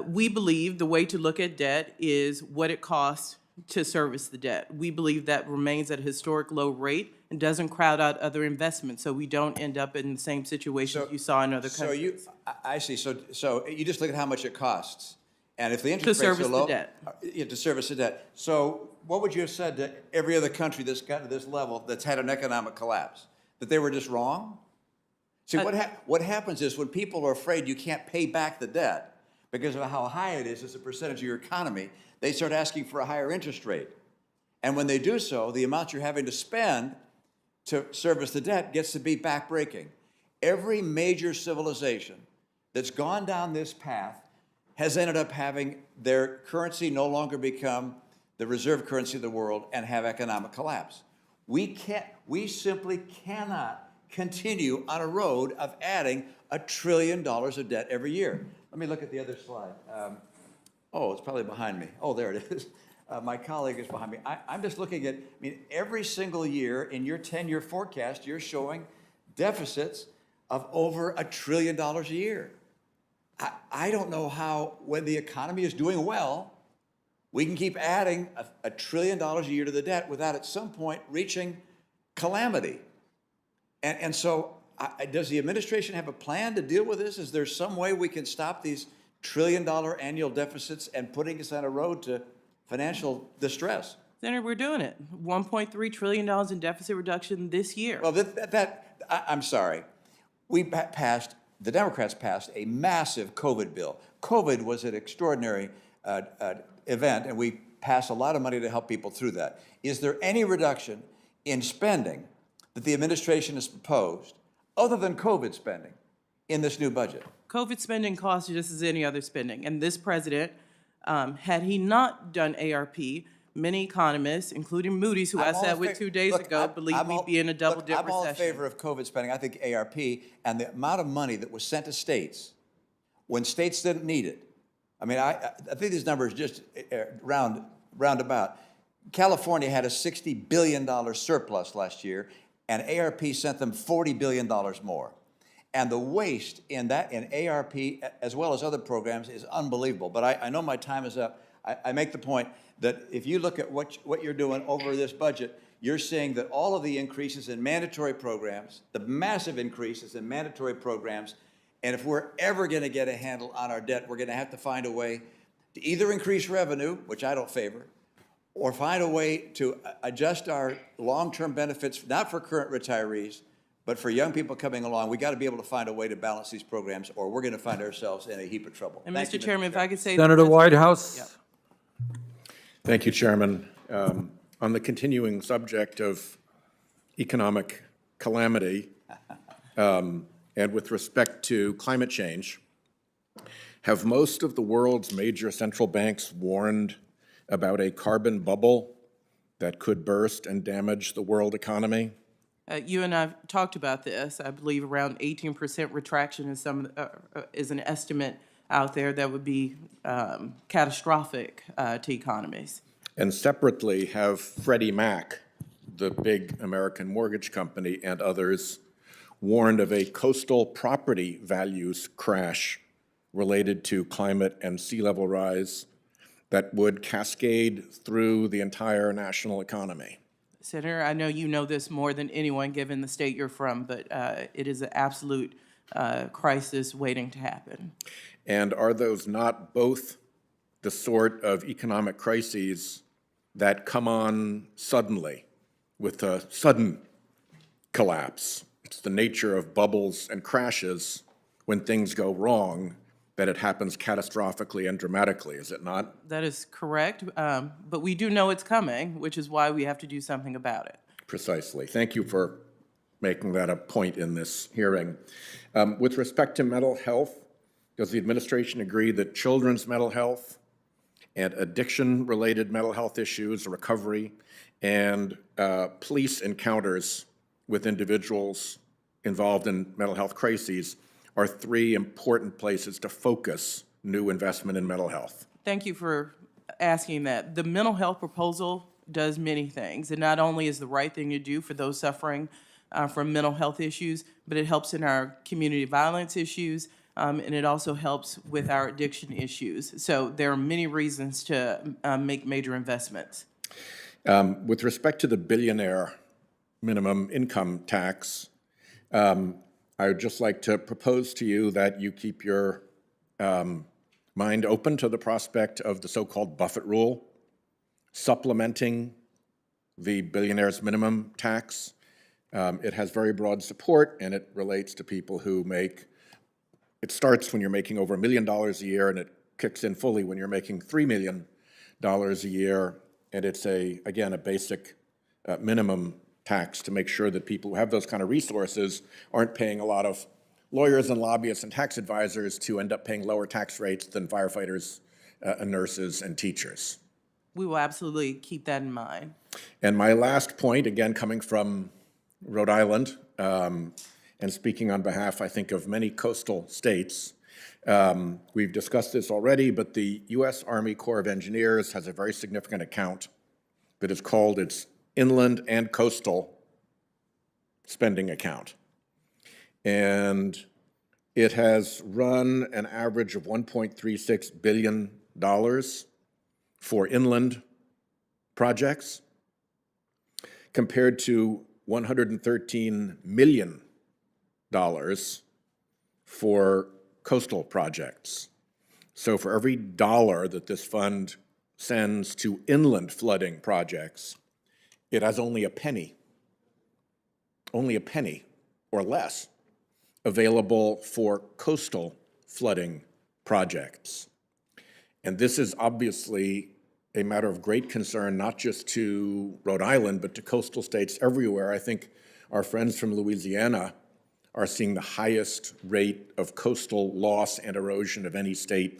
We believe the way to look at debt is what it costs to service the debt. We believe that remains at a historic low rate and doesn't crowd out other investments, so we don't end up in the same situation you saw in other countries. I see. So you just look at how much it costs, and if the interest To rates are service the low, debt. to service the debt. So what would you have said to every other country that's gotten to this level that's had an economic collapse? That they were just wrong? See, what happens is when people are afraid you can't pay back the debt because of how high it is as a percentage of your economy, they start asking for a higher interest rate. And when they do so, the amount you're having to spend to service the debt gets to be backbreaking. Every major civilization that's gone down this path has ended up having their currency no longer become the reserve currency of the world and have economic collapse. We simply cannot continue on a road of adding $1 trillion of debt every year. Let me look at the other slide. It's probably behind me. Oh, there it is. My colleague is behind me. I'm just looking at, every single year in your 10-year forecast, you're showing deficits of over $1 trillion a year. I don't know how, when the economy is doing well, we can keep adding $1 trillion a year to the debt without at some point reaching calamity. And so does the administration have a plan to deal with this? Is there some way we can stop these $1 trillion annual deficits and putting us on a road to financial distress? Senator, we're doing it. $1.3 trillion in deficit reduction this year. Well, I'm sorry. The Democrats passed a massive COVID bill. COVID was an extraordinary event, and we passed a lot of money to help people through that. Is there any reduction in spending that the administration has proposed, other than COVID spending, in this new budget? COVID spending costs just as any other spending. And this president, had he not done ARP, many economists, including Moody's, who I sat with 2 days ago, believe we'd be in a double-dip recession. I'm all in favor of COVID spending. I think ARP and the amount of money that was sent to states when states didn't need it. I mean, I think these numbers just roundabout. California had a $60 billion surplus last year, and ARP sent them $40 billion more. And the waste in ARP, as well as other programs, is unbelievable. But I know my time is up. I make the point that if you look at what you're doing over this budget, you're seeing that all of the increases in mandatory programs, the massive increases in mandatory programs, and if we're ever going to get a handle on our debt, we're going to have to find a way to either increase revenue, which I don't favor, or find a way to adjust our long-term benefits, not for current retirees, but for young people coming along. We got to be able to find a way to balance these programs, or we're going to find ourselves in a heap of trouble. And Thank you, Mr. Chairman, if I could say. Senator Whitehouse? Yep. Thank you, Chairman. On the continuing subject of economic calamity, and with respect to climate change, have most of the world's major central banks warned about a carbon bubble that could burst and damage the world economy? You and I have talked about this. I believe around 18% retraction is an estimate out there that would be catastrophic to economies. And separately, have Freddie Mac, the big American mortgage company, and others warned of a coastal property values crash related to climate and sea level rise that would cascade through the entire national economy? Senator, I know you know this more than anyone, given the state you're from, but it is an absolute crisis waiting to happen. And are those not both the sort of economic crises that come on suddenly, with a sudden collapse? It's the nature of bubbles and crashes when things go wrong that it happens catastrophically and dramatically, is it not? That is correct, but we do know it's coming, which is why we have to do something about it. Precisely. Thank you for making that a point in this hearing. With respect to mental health, does the administration agree that children's mental health and addiction-related mental health issues, recovery, and police encounters with individuals involved in mental health crises are three important places to focus new investment in mental health? Thank you for asking that. The mental health proposal does many things. It not only is the right thing to do for those suffering from mental health issues, but it helps in our community violence issues, and it also helps with our addiction issues. So there are many reasons to make major investments. With respect to the billionaire minimum income tax, I would just like to propose to you that you keep your mind open to the prospect of the so-called Buffett rule, supplementing the billionaire's minimum tax. It has very broad support, and it relates to people who make, it starts when you're making over $1 million a year, and it kicks in fully when you're making $3 million a year. And it's again, a basic minimum tax to make sure that people who have those kind of resources aren't paying a lot of lawyers and lobbyists and tax advisors to end up paying lower tax rates than firefighters, and nurses, and teachers. We will absolutely keep that in mind. And my last point, again, coming from Rhode Island, and speaking on behalf, I think, of many coastal states, we've discussed this already, but the U.S. Army Corps of Engineers has a very significant account that is called its Inland and Coastal Spending Account. And it has run an average of $1.36 billion for inland projects, compared to $113 million for coastal projects. So for every dollar that this fund sends to inland flooding projects, it has only a penny or less available for coastal flooding projects. And this is obviously a matter of great concern, not just to Rhode Island, but to coastal states everywhere. I think our friends from Louisiana are seeing the highest rate of coastal loss and erosion of any state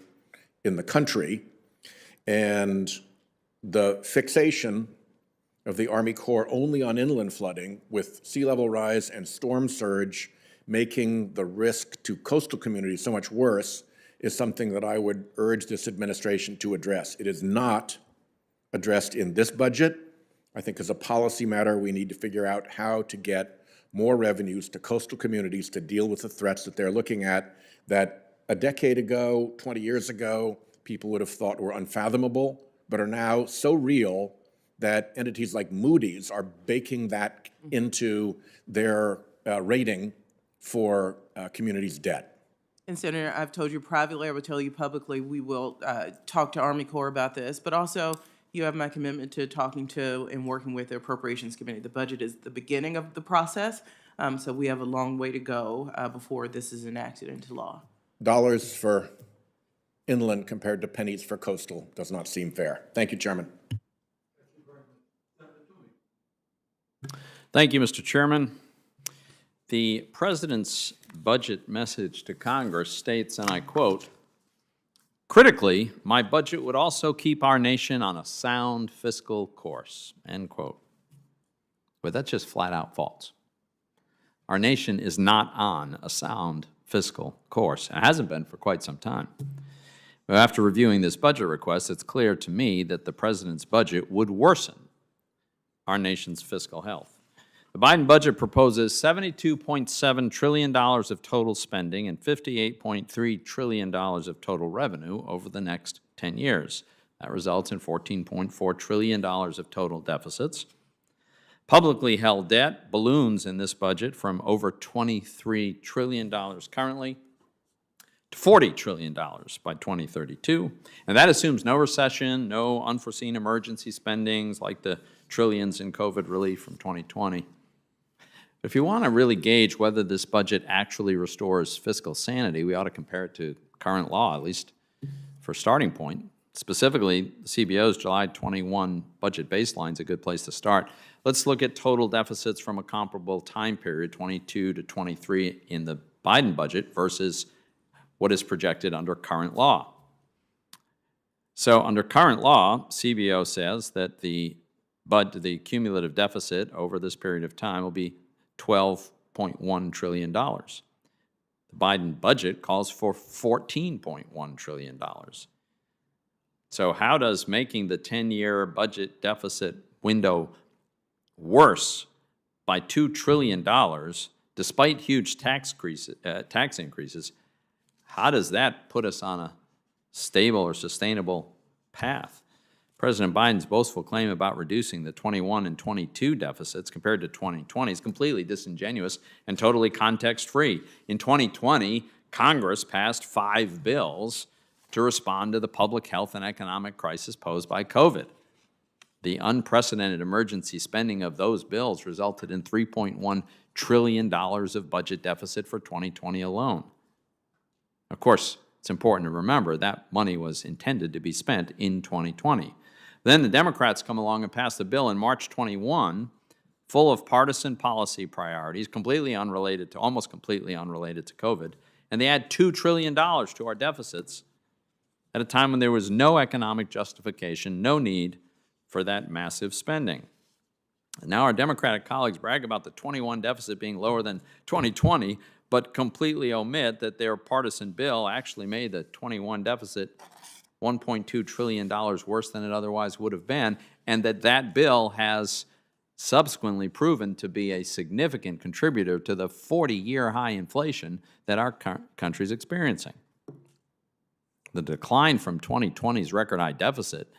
in the country. And the fixation of the Army Corps only on inland flooding, with sea level rise and storm surge making the risk to coastal communities so much worse, is something that I would urge this administration to address. It is not addressed in this budget. I think as a policy matter, we need to figure out how to get more revenues to coastal communities to deal with the threats that they're looking at that a decade ago, 20 years ago, people would have thought were unfathomable, but are now so real that entities like Moody's are baking that into their rating for communities' debt. And Senator, I've told you privately, I will tell you publicly, we will talk to Army Corps about this, but also you have my commitment to talking to and working with the Appropriations Committee. The budget is the beginning of the process, so we have a long way to go before this is enacted into law. Dollars for inland compared to pennies for coastal does not seem fair. Thank you, Chairman. Thank you, Mr. Chairman. The President's budget message to Congress states, and I quote, "Critically, my budget would also keep our nation on a sound fiscal course," end quote. But that's just flat out false. Our nation is not on a sound fiscal course. It hasn't been for quite some time. But after reviewing this budget request, it's clear to me that the President's budget would worsen our nation's fiscal health. The Biden budget proposes $72.7 trillion of total spending and $58.3 trillion of total revenue over the next 10 years. That results in $14.4 trillion of total deficits. Publicly held debt balloons in this budget from over $23 trillion currently to $40 trillion by 2032. And that assumes no recession, no unforeseen emergency spendings like the trillions in COVID relief from 2020. If you want to really gauge whether this budget actually restores fiscal sanity, we ought to compare it to current law, at least for a starting point. Specifically, the CBO's July 21 budget baseline is a good place to start. Let's look at total deficits from a comparable time period, 22 to 23 in the Biden budget versus what is projected under current law. So under current law, CBO says that the cumulative deficit over this period of time will be $12.1 trillion. The Biden budget calls for $14.1 trillion. So how does making the 10-year budget deficit window worse by $2 trillion, despite huge tax increases, how does that put us on a stable or sustainable path? President Biden's boastful claim about reducing the 21 and 22 deficits compared to 2020 is completely disingenuous and totally context-free. In 2020, Congress passed 5 bills to respond to the public health and economic crisis posed by COVID. The unprecedented emergency spending of those bills resulted in $3.1 trillion of budget deficit for 2020 alone. Of course, it's important to remember that money was intended to be spent in 2020. Then the Democrats come along and pass the bill in March 21, full of partisan policy priorities, almost completely unrelated to COVID, and they add $2 trillion to our deficits at a time when there was no economic justification, no need for that massive spending. And now our Democratic colleagues brag about the 21 deficit being lower than 2020, but completely omit that their partisan bill actually made the 21 deficit $1.2 trillion worse than it otherwise would have been, and that bill has subsequently proven to be a significant contributor to the 40-year high inflation that our country is experiencing. The decline from 2020's record high deficit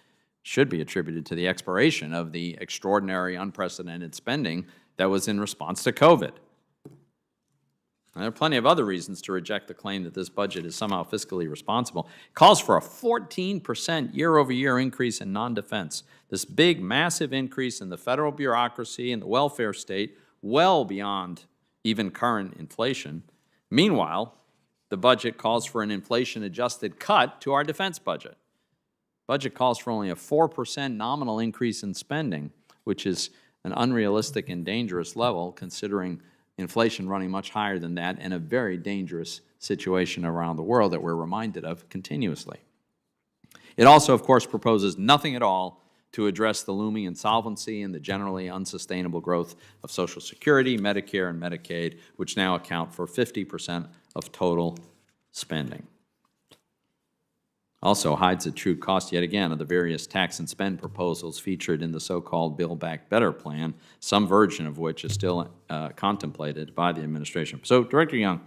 should be attributed to the expiration of the extraordinary, unprecedented spending that was in response to COVID. And there are plenty of other reasons to reject the claim that this budget is somehow fiscally responsible. It calls for a 14% year-over-year increase in non-defense. This big, massive increase in the federal bureaucracy and the welfare state, well beyond even current inflation. Meanwhile, the budget calls for an inflation-adjusted cut to our defense budget. Budget calls for only a 4% nominal increase in spending, which is an unrealistic and dangerous level considering inflation running much higher than that and a very dangerous situation around the world that we're reminded of continuously. It also, of course, proposes nothing at all to address the looming insolvency and the generally unsustainable growth of Social Security, Medicare, and Medicaid, which now account for 50% of total spending. also hides the true cost yet again of the various tax and spend proposals featured in the so-called Build Back Better plan, some version of which is still contemplated by the administration. So, Director Young,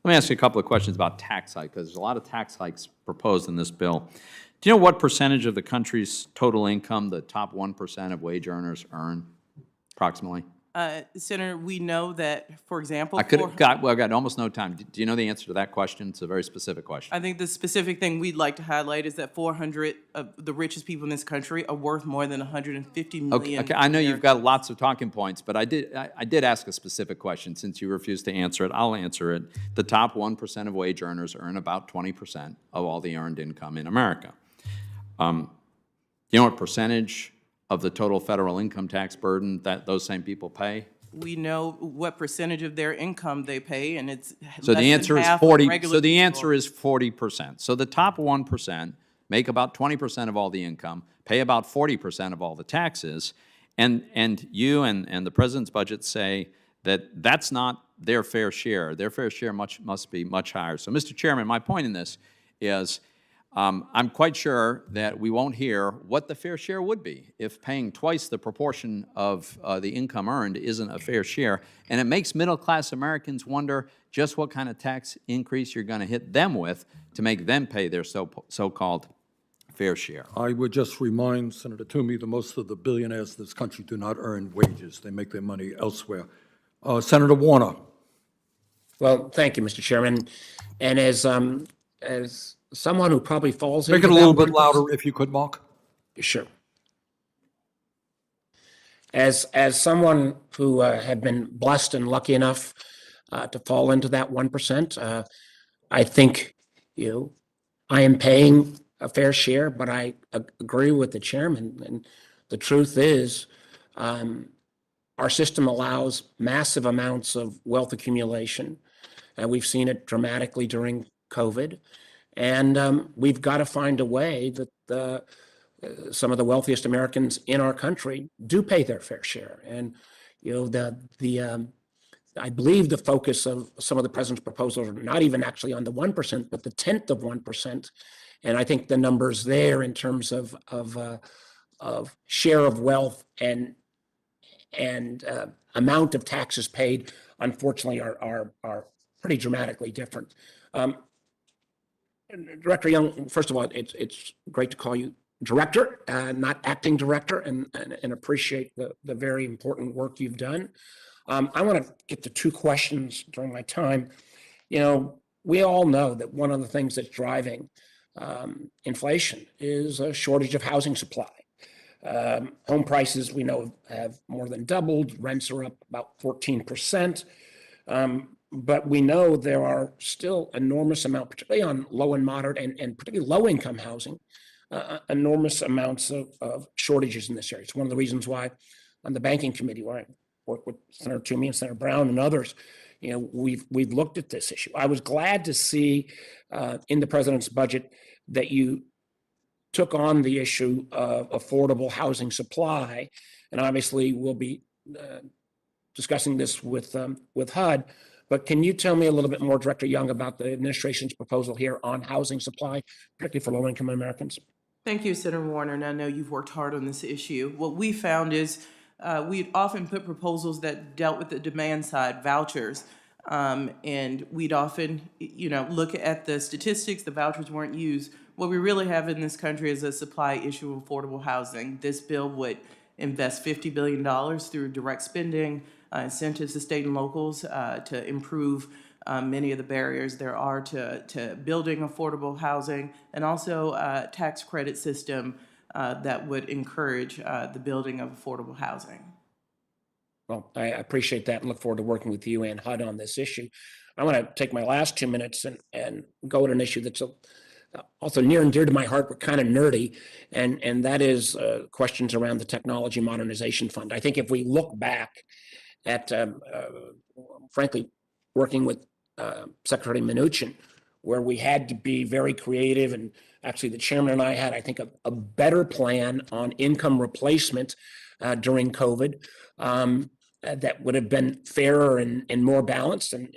let me ask you a couple of questions about tax hike, because there's a lot of tax hikes proposed in this bill. Do you know what percentage of the country's total income the top 1% of wage earners earn, approximately? Senator, we know that, for example, I got almost no time. Do you know the answer to that question? It's a very specific question. I think the specific thing we'd like to highlight is that 400 of the richest people in this country are worth more than 150 million. Okay, I know you've got lots of talking points, but I did ask a specific question. Since you refused to answer it, I'll answer it. The top 1% of wage earners earn about 20% of all the earned income in America. You know what percentage of the total federal income tax burden that those same people pay? We know what percentage of their income they pay, and it's So less the than answer is half of 40. regular So the people. answer is 40%. So the top 1% make about 20% of all the income, pay about 40% of all the taxes, and you and the president's budget say that that's not their fair share. Their fair share must be much higher. So, Mr. Chairman, my point in this is I'm quite sure that we won't hear what the fair share would be if paying twice the proportion of the income earned isn't a fair share. And it makes middle-class Americans wonder just what kind of tax increase you're going to hit them with to make them pay their so-called fair share. I would just remind Senator Toomey that most of the billionaires in this country do not earn wages. They make their money elsewhere. Senator Warner. Well, thank you, Mr. Chairman. And as someone who probably falls Make into it a that little bit 1%. louder if you could, Mark. Sure. As someone who had been blessed and lucky enough to fall into that 1%, I think, I am paying a fair share, but I agree with the chairman. And the truth is, our system allows massive amounts of wealth accumulation, and we've seen it dramatically during COVID. And we've got to find a way that some of the wealthiest Americans in our country do pay their fair share. And I believe the focus of some of the president's proposals are not even actually on the 1%, but the 10th of 1%. And I think the numbers there in terms of share of wealth and amount of taxes paid, unfortunately, are pretty dramatically different. Director Young, first of all, it's great to call you director, not acting director, and appreciate the very important work you've done. I want to get to two questions during my time. We all know that one of the things that's driving inflation is a shortage of housing supply. Home prices, we know, have more than doubled. Rents are up about 14%. But we know there are still enormous amount, particularly on low and moderate and particularly low income housing, enormous amounts of shortages in this area. It's one of the reasons why on the banking committee, where I work with Senator Toomey and Senator Brown and others, we've looked at this issue. I was glad to see in the president's budget that you took on the issue of affordable housing supply, and obviously we'll be discussing this with HUD. But can you tell me a little bit more, Director Young, about the administration's proposal here on housing supply, particularly for low-income Americans? Thank you, Senator Warner, and I know you've worked hard on this issue. What we found is we'd often put proposals that dealt with the demand side, vouchers, and we'd often, look at the statistics. The vouchers weren't used. What we really have in this country is a supply issue of affordable housing. This bill would invest $50 billion through direct spending, incentives to state and locals to improve many of the barriers there are to building affordable housing, and also a tax credit system that would encourage the building of affordable housing. Well, I appreciate that and look forward to working with you and HUD on this issue. I want to take my last 2 minutes and go at an issue that's also near and dear to my heart, but kind of nerdy, and that is questions around the Technology Modernization Fund. I think if we look back at, frankly, working with Secretary Mnuchin, where we had to be very creative, and actually the chairman and I had, I think, a better plan on income replacement during COVID that would have been fairer and more balanced. And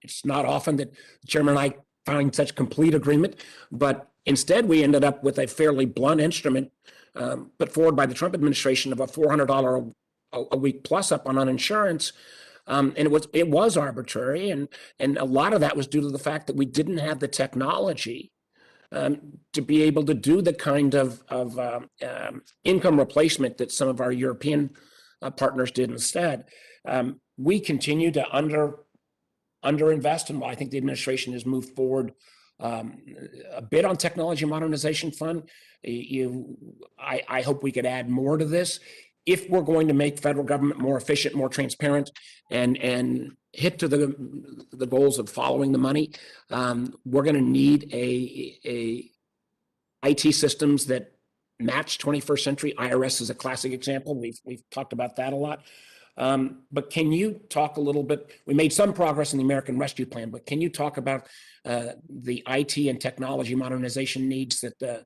it's not often that the chairman and I find such complete agreement, but Instead, we ended up with a fairly blunt instrument put forward by the Trump administration of a $400 a week plus up on uninsurance. And it was arbitrary, and a lot of that was due to the fact that we didn't have the technology to be able to do the kind of income replacement that some of our European partners did instead. We continue to underinvest, and I think the administration has moved forward a bit on technology modernization fund. I hope we could add more to this. If we're going to make federal government more efficient, more transparent, and hit to the goals of following the money, we're going to need a IT systems that match 21st century. IRS is a classic example. We've talked about that a lot. But can you talk a little bit? We made some progress in the American Rescue Plan, but can you talk about the IT and technology modernization needs that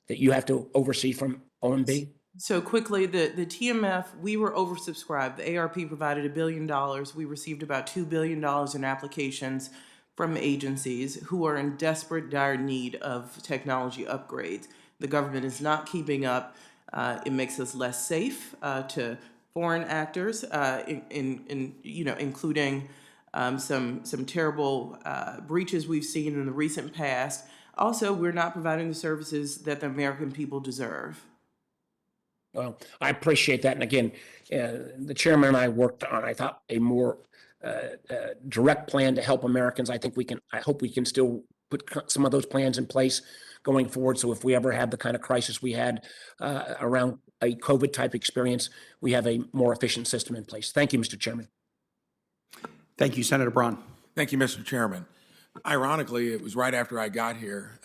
you have to oversee from OMB? So quickly, the TMF, we were oversubscribed. The ARP provided $1 billion. We received about $2 billion in applications from agencies who are in desperate, dire need of technology upgrades. The government is not keeping up. It makes us less safe to foreign actors, including some terrible breaches we've seen in the recent past. Also, we're not providing the services that the American people deserve. Well, I appreciate that. And again, the chairman and I worked on, I thought, a more direct plan to help Americans. I hope we can still put some of those plans in place going forward. So if we ever have the kind of crisis we had around a COVID type experience, we have a more efficient system in place. Thank you, Mr. Chairman. Thank you, Senator Braun. Thank you, Mr. Chairman. Ironically, it was right after I got here,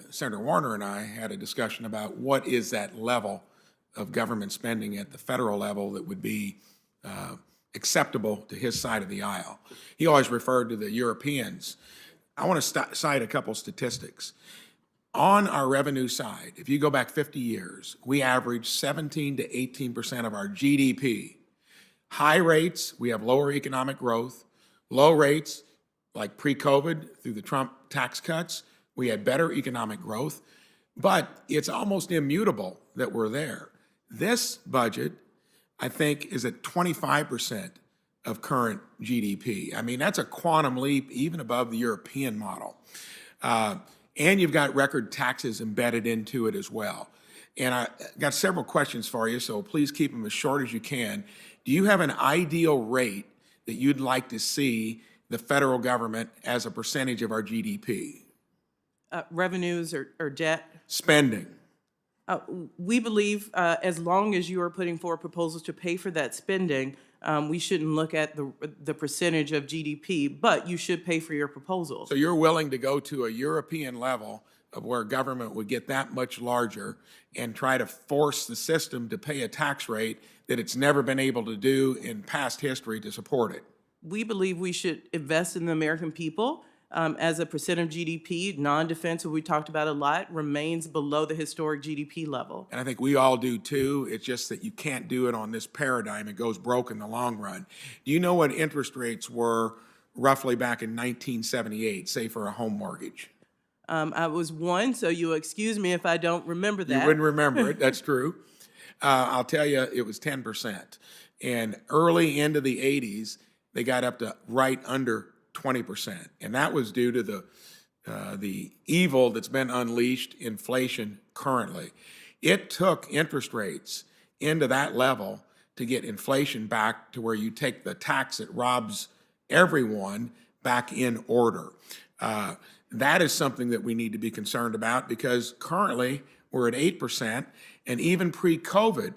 Senator Warner and I had a discussion about what is that level of government spending at the federal level that would be acceptable to his side of the aisle. He always referred to the Europeans. I want to cite a couple statistics. On our revenue side, if you go back 50 years, we average 17 to 18% of our GDP. High rates, we have lower economic growth. Low rates, like pre-COVID through the Trump tax cuts, we had better economic growth. But it's almost immutable that we're there. This budget, I think, is at 25% of current GDP. I mean, that's a quantum leap, even above the European model. And you've got record taxes embedded into it as well. And I got several questions for you, so please keep them as short as you can. Do you have an ideal rate that you'd like to see the federal government as a percentage of our GDP? Revenues or debt? Spending. We believe as long as you are putting forward proposals to pay for that spending, we shouldn't look at the percentage of GDP, but you should pay for your proposals. So you're willing to go to a European level of where government would get that much larger and try to force the system to pay a tax rate that it's never been able to do in past history to support it? We believe we should invest in the American people. As a percent of GDP, non-defense, what we talked about a lot, remains below the historic GDP level. And I think we all do too. It's just that you can't do it on this paradigm. It goes broke in the long run. Do you know what interest rates were roughly back in 1978, say for a home mortgage? I was one, so you'll excuse me if I don't remember that. You wouldn't remember it, that's true. I'll tell you, it was 10%. And early into the 80s, they got up to right under 20%. And that was due to the evil that's been unleashed, inflation currently. It took interest rates into that level to get inflation back to where you take the tax that robs everyone back in order. That is something that we need to be concerned about because currently we're at 8%, and even pre-COVID,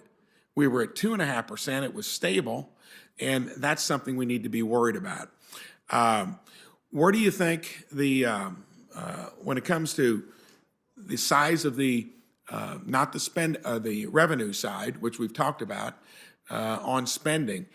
we were at 2.5%. It was stable, and that's something we need to be worried about. Where do you think when it comes to the size of the, not the revenue side, which we've talked about, on spending,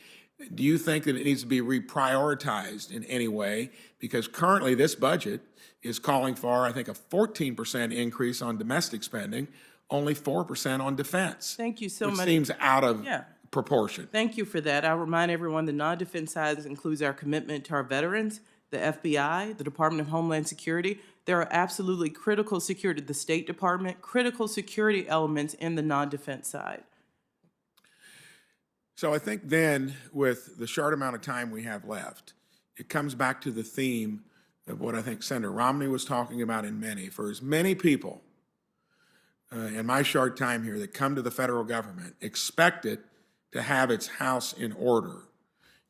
do you think that it needs to be reprioritized in any way? Because currently this budget is calling for, I think, a 14% increase on domestic spending, only 4% on defense. Thank you so which much. seems out of proportion. Thank you for that. I'll remind everyone the non-defense side includes our commitment to our veterans, the FBI, the Department of Homeland Security. There are absolutely critical security, the State Department, critical security elements in the non-defense side. So I think then, with the short amount of time we have left, it comes back to the theme of what I think Senator Romney was talking about and many. For as many people in my short time here that come to the federal government expect it to have its house in order.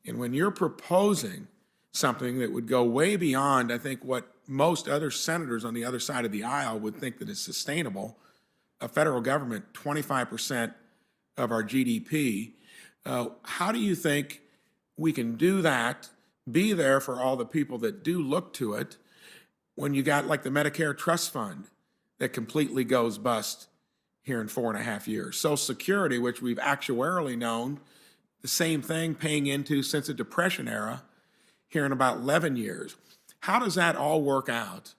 And when you're proposing something that would go way beyond, I think, what most other senators on the other side of the aisle would think that is sustainable, a federal government, 25% of our GDP, how do you think we can do that, be there for all the people that do look to it, when you got like the Medicare Trust Fund that completely goes bust here in 4.5 years? Social Security, which we've actuarially known, the same thing, paying into since the Depression era, here in about 11 years. How does that all work out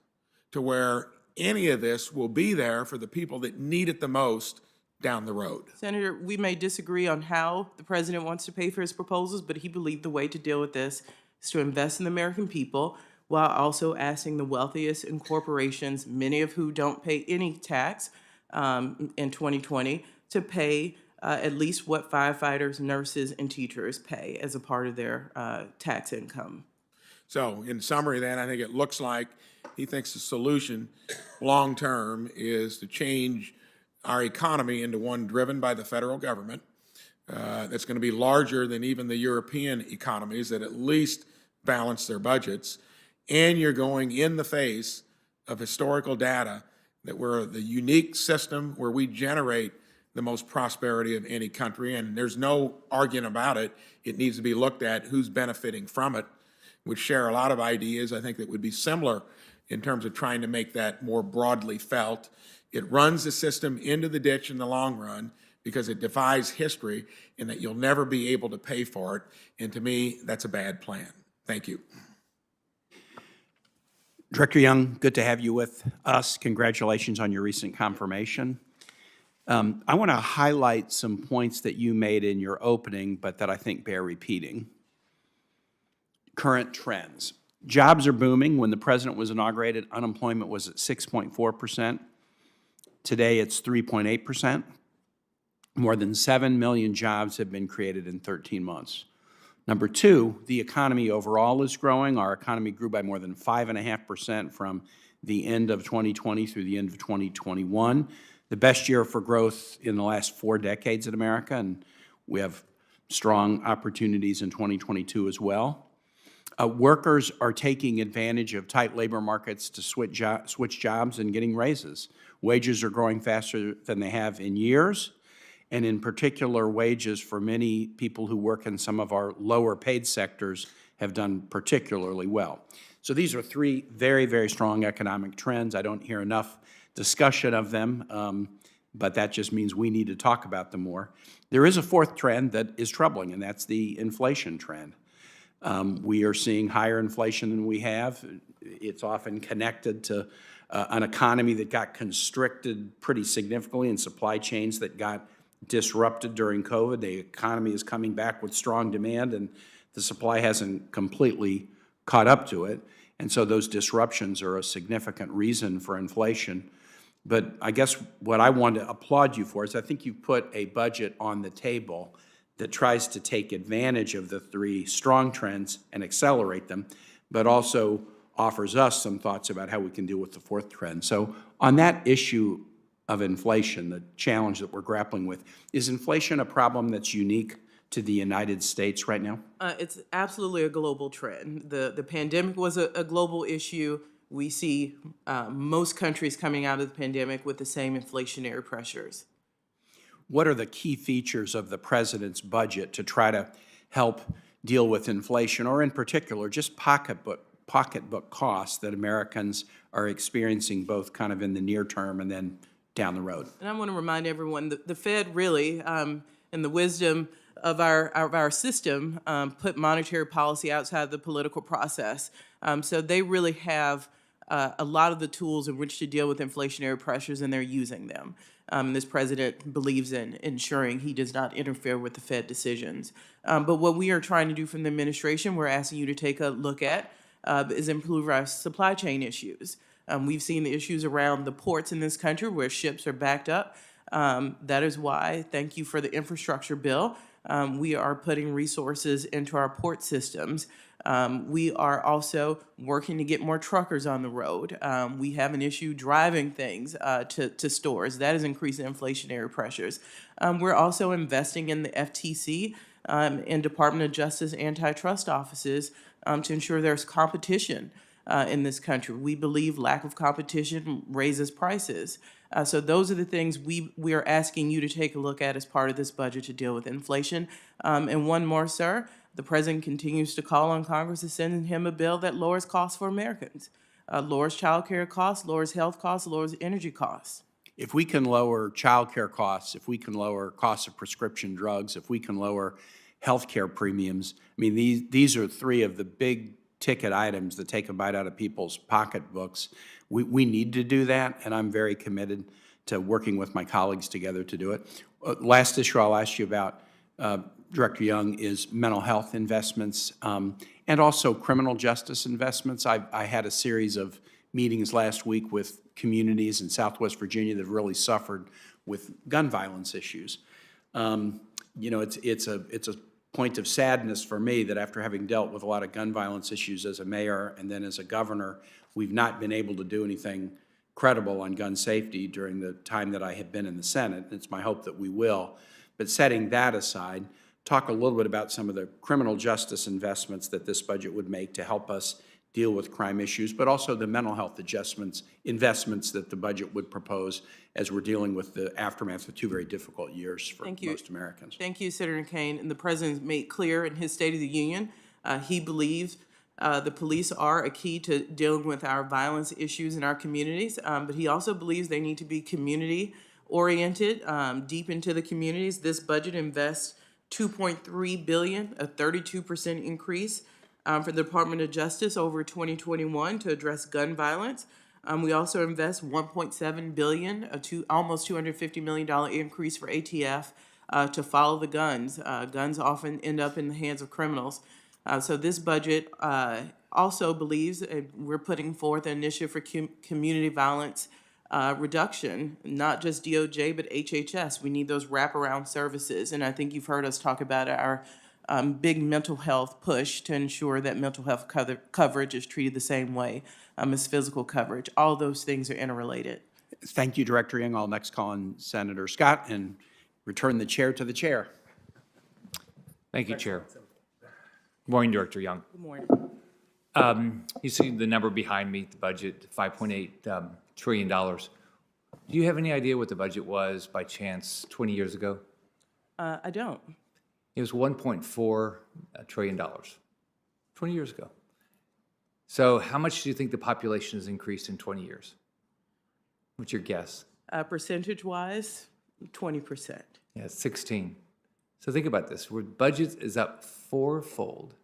to where any of this will be there for the people that need it the most down the road? Senator, we may disagree on how the president wants to pay for his proposals, but he believed the way to deal with this is to invest in the American people while also asking the wealthiest in corporations, many of who don't pay any tax in 2020, to pay at least what firefighters, nurses, and teachers pay as a part of their tax income. So in summary then, I think it looks like he thinks the solution long-term is to change our economy into one driven by the federal government that's going to be larger than even the European economies that at least balance their budgets. And you're going in the face of historical data that we're the unique system where we generate the most prosperity of any country, and there's no arguing about it. It needs to be looked at who's benefiting from it. We share a lot of ideas, I think, that would be similar in terms of trying to make that more broadly felt. It runs the system into the ditch in the long run because it defies history and that you'll never be able to pay for it. And to me, that's a bad plan. Thank you. Director Young, good to have you with us. Congratulations on your recent confirmation. I want to highlight some points that you made in your opening, but that I think bear repeating. Current trends. Jobs are booming. When the president was inaugurated, unemployment was at 6.4%. Today, it's 3.8%. More than 7 million jobs have been created in 13 months. Number two, the economy overall is growing. Our economy grew by more than 5.5% from the end of 2020 through the end of 2021. The best year for growth in the last 4 decades in America, and we have strong opportunities in 2022 as well. Workers are taking advantage of tight labor markets to switch jobs and getting raises. Wages are growing faster than they have in years, and in particular, wages for many people who work in some of our lower paid sectors have done particularly well. So these are 3 very, very strong economic trends. I don't hear enough discussion of them, but that just means we need to talk about them more. There is a 4th trend that is troubling, and that's the inflation trend. We are seeing higher inflation than we have. It's often connected to an economy that got constricted pretty significantly and supply chains that got disrupted during COVID. The economy is coming back with strong demand, and the supply hasn't completely caught up to it. And so those disruptions are a significant reason for inflation. But I guess what I want to applaud you for is I think you've put a budget on the table that tries to take advantage of the 3 strong trends and accelerate them, but also offers us some thoughts about how we can deal with the 4th trend. So on that issue of inflation, the challenge that we're grappling with, is inflation a problem that's unique to the United States right now? It's absolutely a global trend. The pandemic was a global issue. We see most countries coming out of the pandemic with the same inflationary pressures. What are the key features of the president's budget to try to help deal with inflation, or in particular, just pocketbook costs that Americans are experiencing both kind of in the near term and then down the road? And I want to remind everyone that the Fed really, in the wisdom of our system, put monetary policy outside of the political process. So they really have a lot of the tools in which to deal with inflationary pressures, and they're using them. This president believes in ensuring he does not interfere with the Fed decisions. But what we are trying to do from the administration, we're asking you to take a look at is improve our supply chain issues. We've seen the issues around the ports in this country where ships are backed up. That is why, thank you for the infrastructure bill. We are putting resources into our port systems. We are also working to get more truckers on the road. We have an issue driving things to stores. That is increasing inflationary pressures. We're also investing in the FTC and Department of Justice antitrust offices to ensure there's competition in this country. We believe lack of competition raises prices. So those are the things we are asking you to take a look at as part of this budget to deal with inflation. And one more, sir, the president continues to call on Congress to send him a bill that lowers costs for Americans, lowers child care costs, lowers health costs, lowers energy costs. If we can lower childcare costs, if we can lower costs of prescription drugs, if we can lower healthcare premiums, I mean, these are three of the big ticket items that take a bite out of people's pocketbooks. We need to do that, and I'm very committed to working with my colleagues together to do it. Last issue I'll ask you about, Director Young, is mental health investments and also criminal justice investments. I had a series of meetings last week with communities in Southwest Virginia that have really suffered with gun violence issues. You know, it's a point of sadness for me that after having dealt with a lot of gun violence issues as a mayor and then as a governor, we've not been able to do anything credible on gun safety during the time that I have been in the Senate. It's my hope that we will. But setting that aside, talk a little bit about some of the criminal justice investments that this budget would make to help us deal with crime issues, but also the mental health investments that the budget would propose as we're dealing with the aftermath of 2 very difficult years for most Americans. Thank you, Senator Kane. And the president made clear in his State of the Union, he believes the police are a key to dealing with our violence issues in our communities, but he also believes they need to be community-oriented, deep into the communities. This budget invests $2.3 billion, a 32% increase for the Department of Justice over 2021 to address gun violence. We also invest $1.7 billion, almost $250 million increase for ATF to follow the guns. Guns often end up in the hands of criminals. So this budget also believes we're putting forth an initiative for community violence reduction, not just DOJ, but HHS. We need those wraparound services. And I think you've heard us talk about our big mental health push to ensure that mental health coverage is treated the same way as physical coverage. All those things are interrelated. Thank you, Director Young. I'll next call on Senator Scott and return the chair to the chair. Thank you, Chair. Good morning, Director Young. Good morning. You see the number behind me, the budget, $5.8 trillion. Do you have any idea what the budget was by chance 20 years ago? I don't. It was $1.4 trillion 20 years ago. So how much do you think the population has increased in 20 years? What's your guess? Percentage-wise, 20%. Yeah, it's 16. So think about this. Our budget is up fourfold,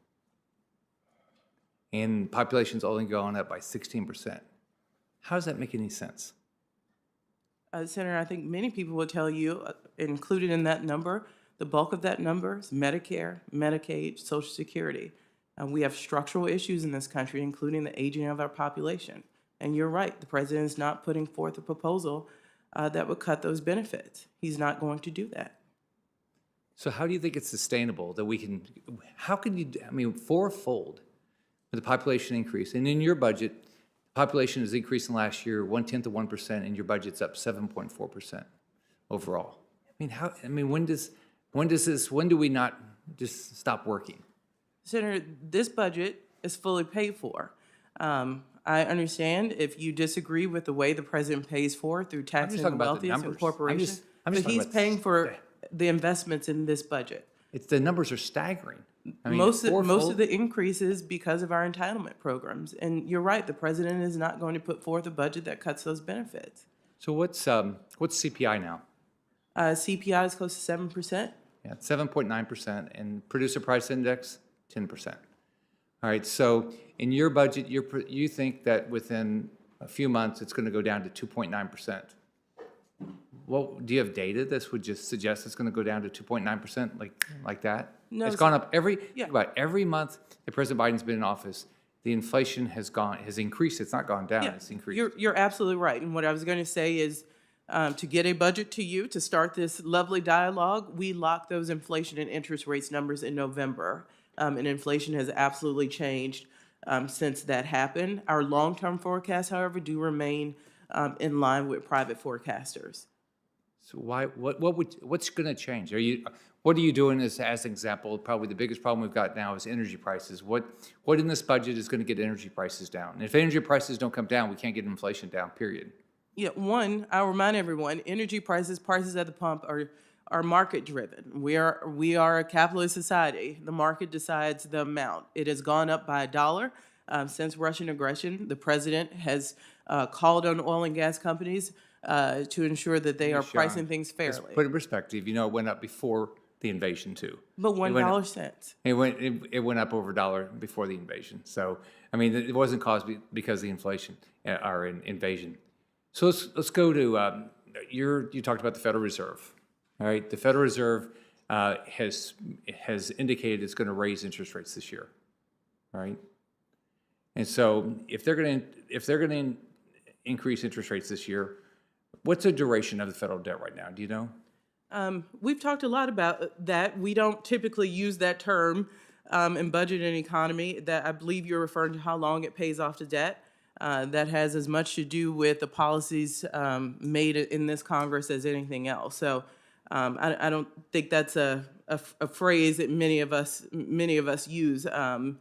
and population's only gone up by 16%. How does that make any sense? Senator, I think many people will tell you, included in that number, the bulk of that number is Medicare, Medicaid, Social Security. We have structural issues in this country, including the aging of our population. And you're right, the president is not putting forth a proposal that would cut those benefits. He's not going to do that. So how do you think it's sustainable that we can, how can you, I mean, fourfold with the population increase? And in your budget, the population has increased in last year 0.1%, and your budget's up 7.4% overall. I mean, when do we not just stop working? Senator, this budget is fully paid for. I understand if you disagree with the way the president pays for it through taxing the wealthiest and corporations, but he's paying for the investments in this budget. The numbers are staggering. I mean, Most of the increase is because of our entitlement programs. And you're right, the president is not going to put forth a budget that cuts those benefits. So what's CPI now? CPI is close to 7%. Yeah, 7.9%, and producer price index, 10%. All right, so in your budget, you think that within a few months, it's going to go down to 2.9%. Well, do you have data that would just suggest it's going to go down to 2.9% like that? No, It's gone up every yeah. month that President Biden's been in office. the inflation has increased. It's not gone down, it's increased. You're absolutely right. And what I was going to say is, to get a budget to you, to start this lovely dialogue, we locked those inflation and interest rates numbers in November. And inflation has absolutely changed since that happened. Our long-term forecasts, however, do remain in line with private forecasters. So what's going to change? What are you doing as an example? Probably the biggest problem we've got now is energy prices. What in this budget is going to get energy prices down? And if energy prices don't come down, we can't get inflation down, period. Yeah, one, I'll remind everyone, energy prices at the pump are market driven. We are a capitalist society. The market decides the amount. It has gone up by $1 since Russian aggression. The president has called on oil and gas companies to ensure that they are pricing things Let's fairly. put it in perspective. You know, it went up before the invasion too. But $1 cents. It went up over $1 before the invasion. So I mean, it wasn't caused because of the inflation or invasion. So let's go to you talked about the Federal Reserve. All right, the Federal Reserve has indicated it's going to raise interest rates this year. All right, and so if they're going to increase interest rates this year, what's the duration of the federal debt right now? Do you know? We've talked a lot about that. We don't typically use that term in budget and economy. That I believe you're referring to how long it pays off the debt. That has as much to do with the policies made in this Congress as anything else. So I don't think that's a phrase that many of us use in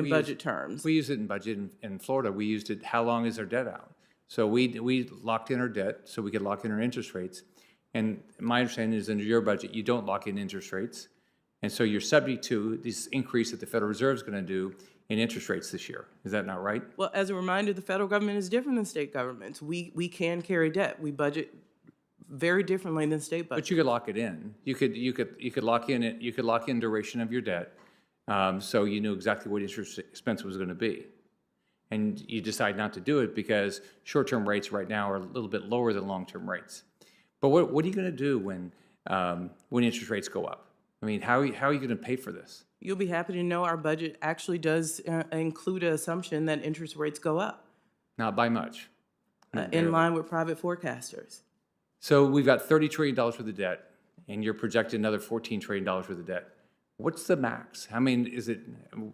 budget terms. We use it in budget in Florida. We used it. How long is our debt out? So we locked in our debt so we could lock in our interest rates. And my understanding is under your budget, you don't lock in interest rates. And so you're subject to this increase that the Federal Reserve is going to do in interest rates this year. Is that not right? Well, as a reminder, the federal government is different than state governments. We can carry debt. We budget very differently than state budgets. But you could lock it in. You could lock in it. You could lock in duration of your debt, so you knew exactly what interest expense was going to be. And you decide not to do it because short-term rates right now are a little bit lower than long-term rates. But what are you going to do when interest rates go up? I mean, how are you going to pay for this? You'll be happy to know our budget actually does include an assumption that interest rates go up. Not by much. In line with private forecasters. So we've got $30 trillion worth of debt, and you're projecting another $14 trillion worth of debt. What's the max? I mean, is it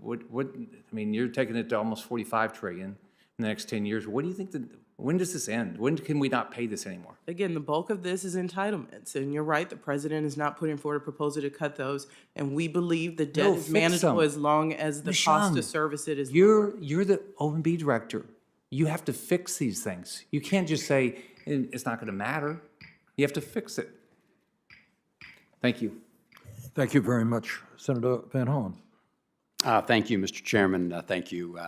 what? I mean, you're taking it to almost $45 trillion in the next 10 years. What do you think? When does this end? When can we not pay this anymore? Again, the bulk of this is entitlements, and you're right. The president is not putting forward a proposal to cut those, and we believe the debt is manageable as long as the cost to service it is. You're the OMB director. You have to fix these things. You can't just say it's not going to matter. You have to fix it. Thank you. Thank you very much, Senator Van Hollen. Thank you, Mr. Chairman. Thank you,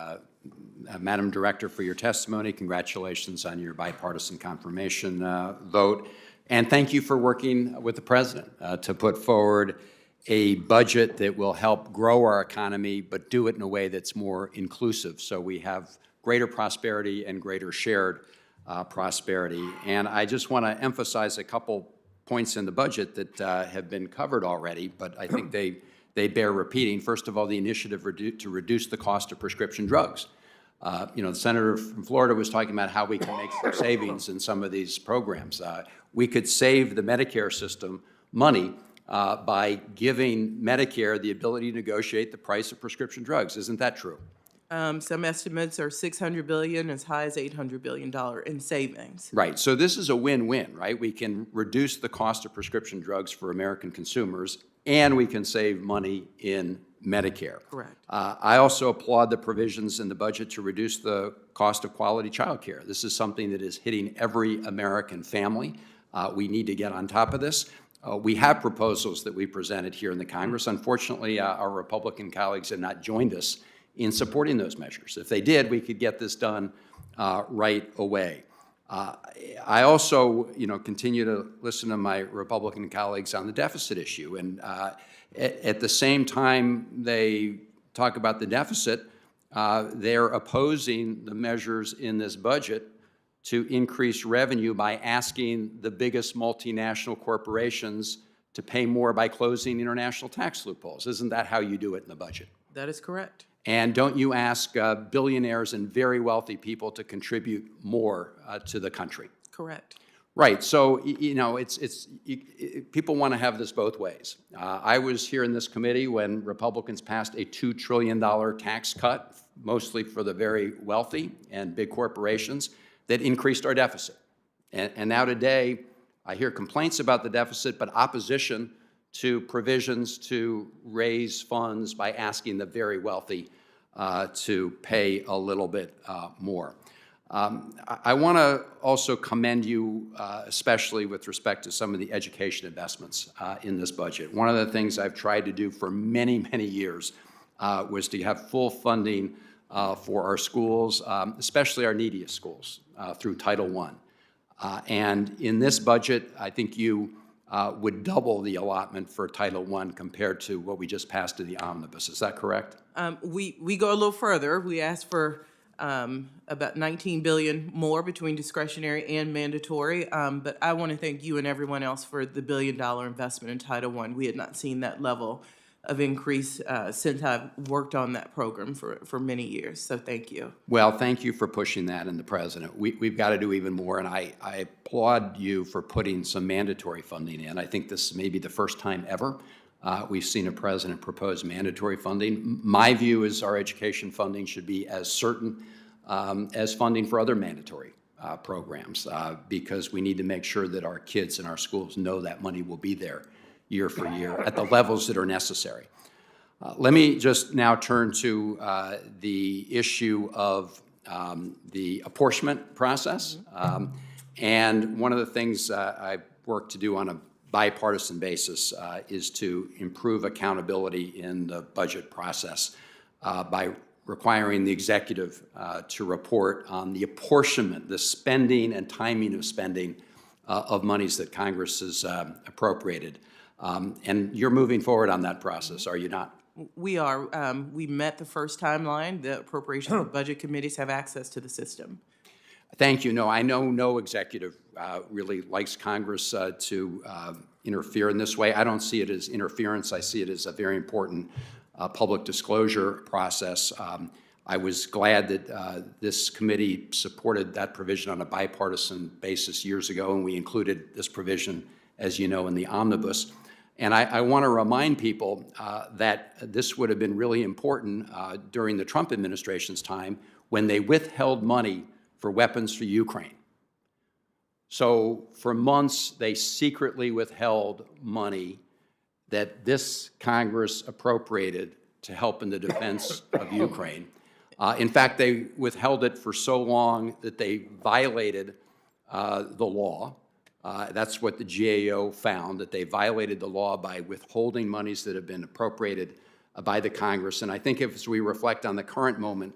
Madam Director, for your testimony. Congratulations on your bipartisan confirmation vote. And thank you for working with the President to put forward a budget that will help grow our economy, but do it in a way that's more inclusive, so we have greater prosperity and greater shared prosperity. And I just want to emphasize a couple points in the budget that have been covered already, but I think they bear repeating. First of all, the initiative to reduce the cost of prescription drugs. The senator from Florida was talking about how we can make some savings in some of these programs. We could save the Medicare system money by giving Medicare the ability to negotiate the price of prescription drugs. Isn't that true? Some estimates are $600 billion, as high as $800 billion in savings. Right. So this is a win-win, right? We can reduce the cost of prescription drugs for American consumers, and we can save money in Medicare. Correct. I also applaud the provisions in the budget to reduce the cost of quality child care. This is something that is hitting every American family. We need to get on top of this. We have proposals that we presented here in the Congress. Unfortunately, our Republican colleagues have not joined us in supporting those measures. If they did, we could get this done right away. I also, continue to listen to my Republican colleagues on the deficit issue, and at the same time they talk about the deficit, they're opposing the measures in this budget to increase revenue by asking the biggest multinational corporations to pay more by closing international tax loopholes. Isn't that how you do it in the budget? That is correct. And don't you ask billionaires and very wealthy people to contribute more to the country? Correct. Right. So, people want to have this both ways. I was here in this committee when Republicans passed a $2 trillion tax cut, mostly for the very wealthy and big corporations, that increased our deficit. And now today, I hear complaints about the deficit, but opposition to provisions to raise funds by asking the very wealthy to pay a little bit more. I want to also commend you, especially with respect to some of the education investments in this budget. One of the things I've tried to do for many, many years was to have full funding for our schools, especially our neediest schools, through Title I. And in this budget, I think you would double the allotment for Title I compared to what we just passed in the omnibus. Is that correct? We go a little further. We asked for about $19 billion more between discretionary and mandatory. But I want to thank you and everyone else for the $1 billion investment in Title I. We had not seen that level of increase since I've worked on that program for many years. So thank you. Well, thank you for pushing that and the president. We've got to do even more, and I applaud you for putting some mandatory funding in. I think this may be the first time ever we've seen a president propose mandatory funding. My view is our education funding should be as certain as funding for other mandatory programs because we need to make sure that our kids in our schools know that money will be there year for year at the levels that are necessary. Let me just now turn to the issue of the apportionment process. And one of the things I've worked to do on a bipartisan basis is to improve accountability in the budget process by requiring the executive to report on the apportionment, the spending and timing of spending of monies that Congress has appropriated. And you're moving forward on that process, are you not? We are. We met the first timeline. The Appropriations and Budget Committees have access to the system. Thank you. No, I know no executive really likes Congress to interfere in this way. I don't see it as interference. I see it as a very important public disclosure process. I was glad that this committee supported that provision on a bipartisan basis years ago, and we included this provision, as you know, in the omnibus. And I want to remind people that this would have been really important during the Trump administration's time when they withheld money for weapons for Ukraine. So for months, they secretly withheld money that this Congress appropriated to help in the defense of Ukraine. In fact, they withheld it for so long that they violated the law. That's what the GAO found, that they violated the law by withholding monies that have been appropriated by the Congress. And I think as we reflect on the current moment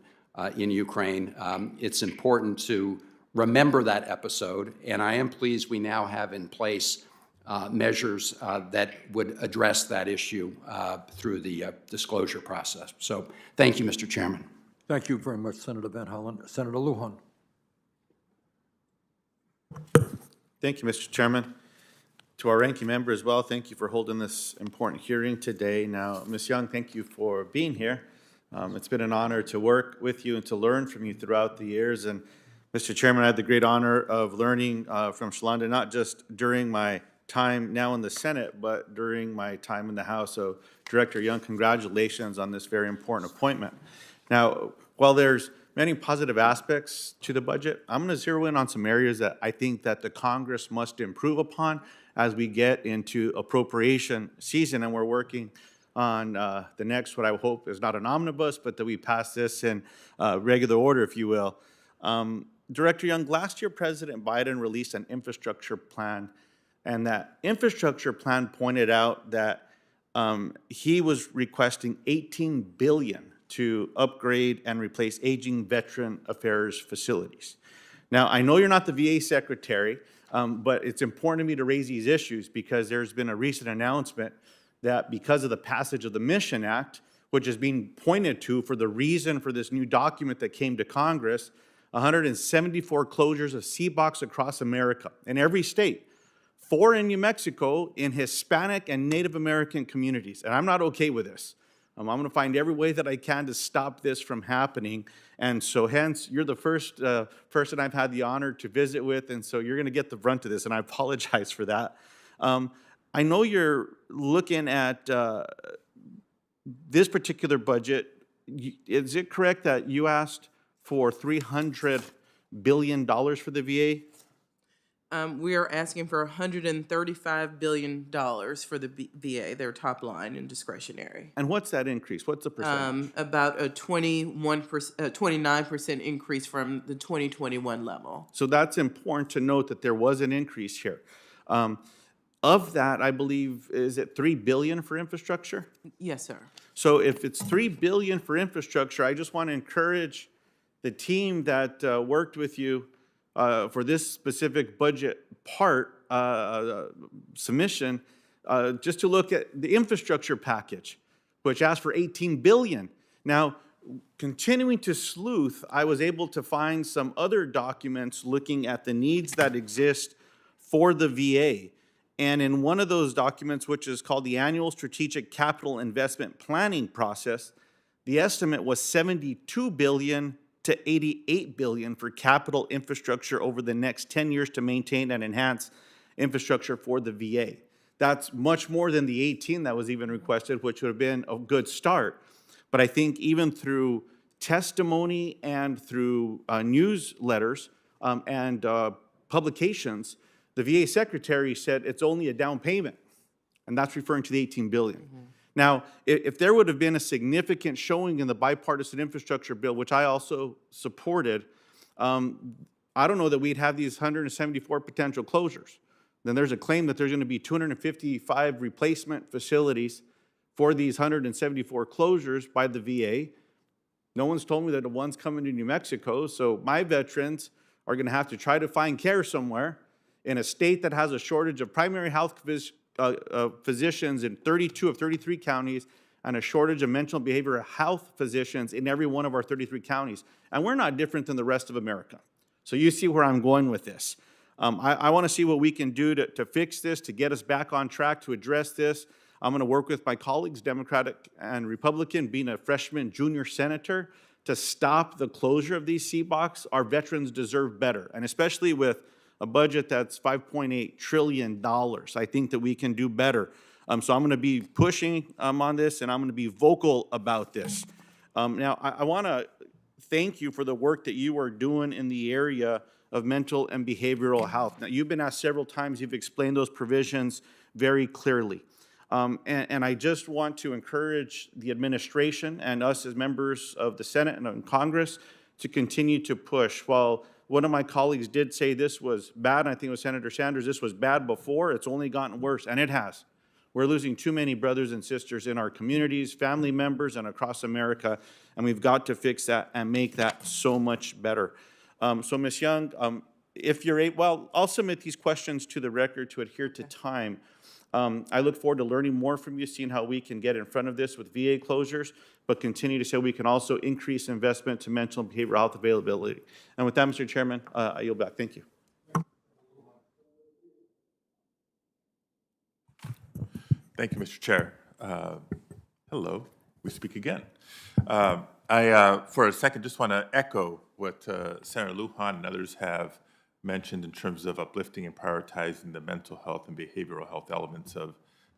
in Ukraine, it's important to remember that episode. And I am pleased we now have in place measures that would address that issue through the disclosure process. So thank you, Mr. Chairman. Thank you very much, Senator Van Hollen. Senator Lujan. Thank you, Mr. Chairman. To our ranking member as well, thank you for holding this important hearing today. Now, Ms. Young, thank you for being here. It's been an honor to work with you and to learn from you throughout the years. And Mr. Chairman, I had the great honor of learning from Shalonda, not just during my time now in the Senate, but during my time in the House. So, Director Young, congratulations on this very important appointment. Now, while there's many positive aspects to the budget, I'm going to zero in on some areas that I think that the Congress must improve upon as we get into appropriation season, and we're working on the next, what I hope is not an omnibus, but that we pass this in regular order, if you will. Director Young, last year President Biden released an infrastructure plan, and that infrastructure plan pointed out that he was requesting $18 billion to upgrade and replace aging Veteran Affairs facilities. Now, I know you're not the VA secretary, but it's important to me to raise these issues because there's been a recent announcement that because of the passage of the Mission Act, which is being pointed to for the reason for this new document that came to Congress, 174 closures of CBOCs across America in every state, 4 in New Mexico in Hispanic and Native American communities. And I'm not okay with this. I'm going to find every way that I can to stop this from happening. And so hence, you're the first person I've had the honor to visit with, and so you're going to get the brunt of this, and I apologize for that. I know you're looking at this particular budget. Is it correct that you asked for $300 billion for the VA? We are asking for $135 billion for the VA, their top line in discretionary. And what's that increase? What's the percentage? About a 29% increase from the 2021 level. So that's important to note that there was an increase here. Of that, I believe, is it $3 billion for infrastructure? Yes, sir. So if it's $3 billion for infrastructure, I just want to encourage the team that worked with you for this specific budget part submission, just to look at the infrastructure package, which asked for $18 billion. Now, continuing to sleuth, I was able to find some other documents looking at the needs that exist for the VA. And in one of those documents, which is called the Annual Strategic Capital Investment Planning Process, the estimate was $72 billion to $88 billion for capital infrastructure over the next 10 years to maintain and enhance infrastructure for the VA. That's much more than the 18 that was even requested, which would have been a good start. But I think even through testimony and through newsletters and publications, the VA secretary said it's only a down payment, and that's referring to the $18 billion. Mm-hmm. Now, if there would have been a significant showing in the bipartisan infrastructure bill, which I also supported, I don't know that we'd have these 174 potential closures. Then there's a claim that there's going to be 255 replacement facilities for these 174 closures by the VA. No one's told me that the one's coming to New Mexico, so my veterans are going to have to try to find care somewhere in a state that has a shortage of primary health physicians in 32 of 33 counties and a shortage of mental and behavioral health physicians in every one of our 33 counties. And we're not different than the rest of America. So you see where I'm going with this. I want to see what we can do to fix this, to get us back on track, to address this. I'm going to work with my colleagues, Democratic and Republican, being a freshman junior senator, to stop the closure of these CBOCs. Our veterans deserve better, and especially with a budget that's $5.8 trillion. I think that we can do better. So I'm going to be pushing on this, and I'm going to be vocal about this. Now, I want to thank you for the work that you are doing in the area of mental and behavioral health. Now, you've been asked several times, you've explained those provisions very clearly. And I just want to encourage the administration and us as members of the Senate and Congress to continue to push. While one of my colleagues did say this was bad, I think it was Senator Sanders, this was bad before, it's only gotten worse, and it has. We're losing too many brothers and sisters in our communities, family members, and across America, and we've got to fix that and make that so much better. So Ms. Young, if you're able, well, I'll submit these questions to the record to adhere to time. I look forward to learning more from you, seeing how we can get in front of this with VA closures, but continue to say we can also increase investment to mental and behavioral health availability. And with that, Mr. Chairman, I yield back. Thank you. Thank you, Mr. Chair. Hello, we speak again. For a second, just want to echo what Senator Lujan and others have mentioned in terms of uplifting and prioritizing the mental health and behavioral health elements of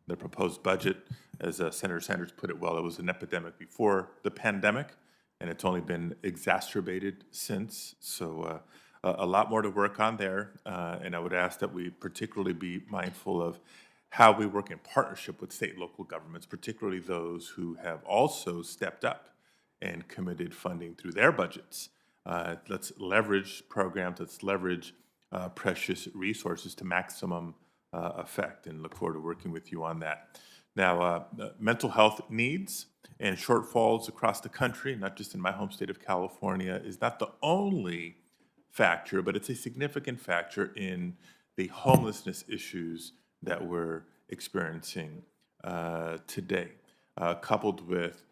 the proposed budget. As Senator Sanders put it well, it was an epidemic before the pandemic, and it's only been exacerbated since. So a lot more to work on there, and I would ask that we particularly be mindful of how we work in partnership with state and local governments, particularly those who have also stepped up and committed funding through their budgets. Let's leverage programs, let's leverage precious resources to maximum effect, and look forward to working with you on that. Now, mental health needs and shortfalls across the country, not just in my home state of California, is not the only factor, but it's a significant factor in the homelessness issues that we're experiencing today. Coupled with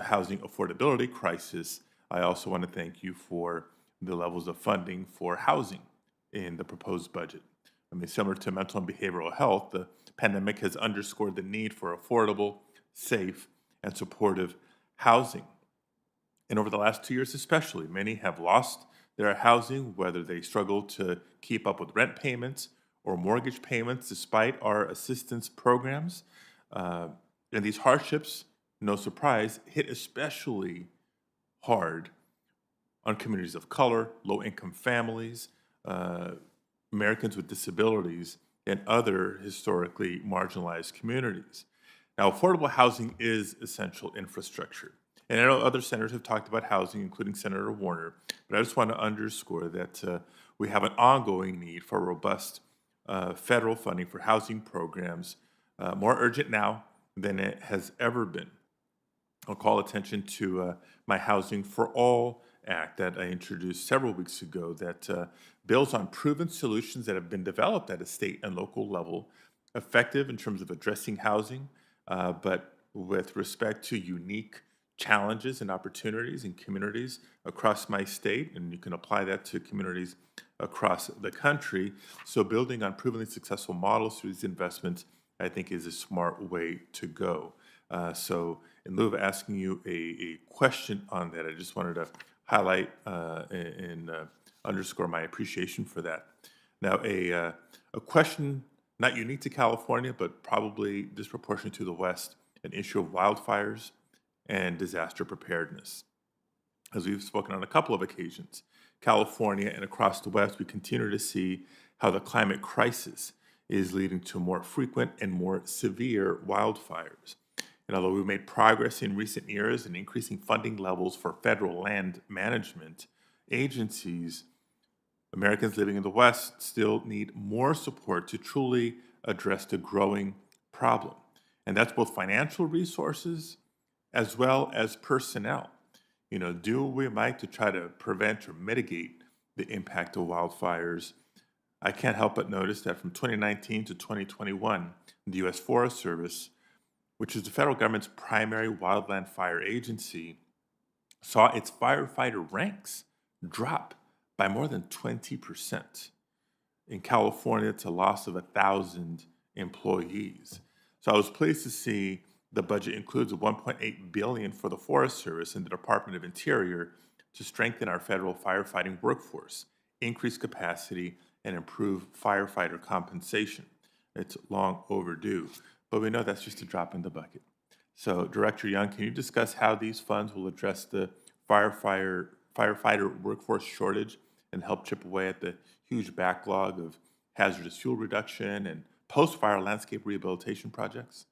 housing affordability crisis, I also want to thank you for the levels of funding for housing in the proposed budget. I mean, similar to mental and behavioral health, the pandemic has underscored the need for affordable, safe, and supportive housing. And over the last 2 years especially, many have lost their housing, whether they struggle to keep up with rent payments or mortgage payments despite our assistance programs. And these hardships, no surprise, hit especially hard on communities of color, low-income families, Americans with disabilities, and other historically marginalized communities. Now, affordable housing is essential infrastructure. And I know other senators have talked about housing, including Senator Warner, but I just want to underscore that we have an ongoing need for robust federal funding for housing programs, more urgent now than it has ever been. I'll call attention to my Housing for All Act that I introduced several weeks ago that builds on proven solutions that have been developed at a state and local level, effective in terms of addressing housing, but with respect to unique challenges and opportunities in communities across my state, and you can apply that to communities across the country. So building on provenly successful models through these investments, I think, is a smart way to go. So in lieu of asking you a question on that, I just wanted to highlight and underscore my appreciation for that. Now, a question not unique to California, but probably disproportionate to the West, an issue of wildfires and disaster preparedness. As we've spoken on a couple of occasions, California and across the West, we continue to see how the climate crisis is leading to more frequent and more severe wildfires. And although we've made progress in recent years in increasing funding levels for federal land management agencies, Americans living in the West still need more support to truly address the growing problem. And that's both financial resources as well as personnel. You know, do what we might to try to prevent or mitigate the impact of wildfires. I can't help but notice that from 2019 to 2021, the U.S. Forest Service, which is the federal government's primary wildland fire agency, saw its firefighter ranks drop by more than 20%. In California, it's a loss of 1,000 employees. So I was pleased to see the budget includes $1.8 billion for the Forest Service and the Department of Interior to strengthen our federal firefighting workforce, increase capacity, and improve firefighter compensation. It's long overdue, but we know that's just a drop in the bucket. So, Director Young, can you discuss how these funds will address the firefighter workforce shortage and help chip away at the huge backlog of hazardous fuel reduction and post-fire landscape rehabilitation projects?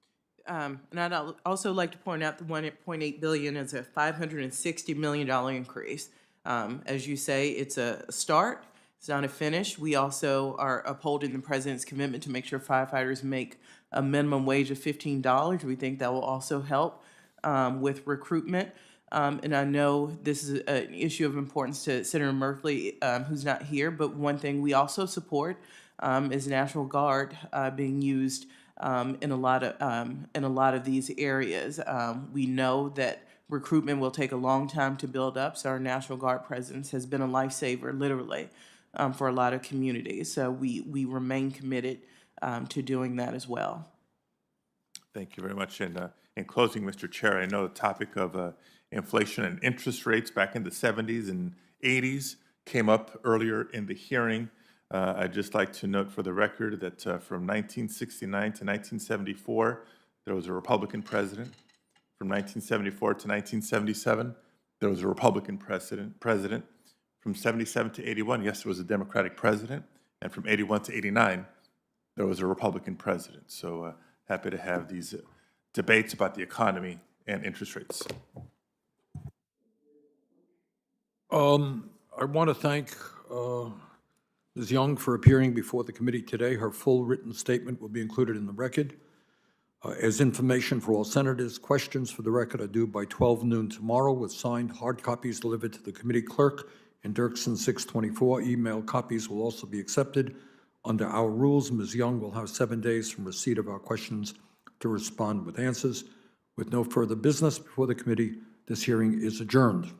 And I'd also like to point out the $1.8 billion is a $560 million increase. As you say, it's a start. It's not a finish. We also are upholding the president's commitment to make sure firefighters make a minimum wage of $15. We think that will also help with recruitment. And I know this is an issue of importance to Senator Merkley, who's not here, but one thing we also support is National Guard being used in a lot of these areas. We know that recruitment will take a long time to build up, so our National Guard presence has been a lifesaver, literally, for a lot of communities. So we remain committed to doing that as well. Thank you very much. And in closing, Mr. Chair, I know the topic of inflation and interest rates back in the 70s and 80s came up earlier in the hearing. I'd just like to note for the record that from 1969 to 1974, there was a Republican president. From 1974 to 1977, there was a Republican president. From 77 to 81, yes, there was a Democratic president. And from 81 to 89, there was a Republican president. So happy to have these debates about the economy and interest rates. I want to thank Ms. Young for appearing before the committee today. Her full written statement will be included in the record. As information for all senators, questions for the record are due by 12 noon tomorrow with signed hard copies delivered to the committee clerk in Dirksen 624. Email copies will also be accepted. Under our rules, Ms. Young will have 7 days from receipt of our questions to respond with answers. With no further business before the committee, this hearing is adjourned.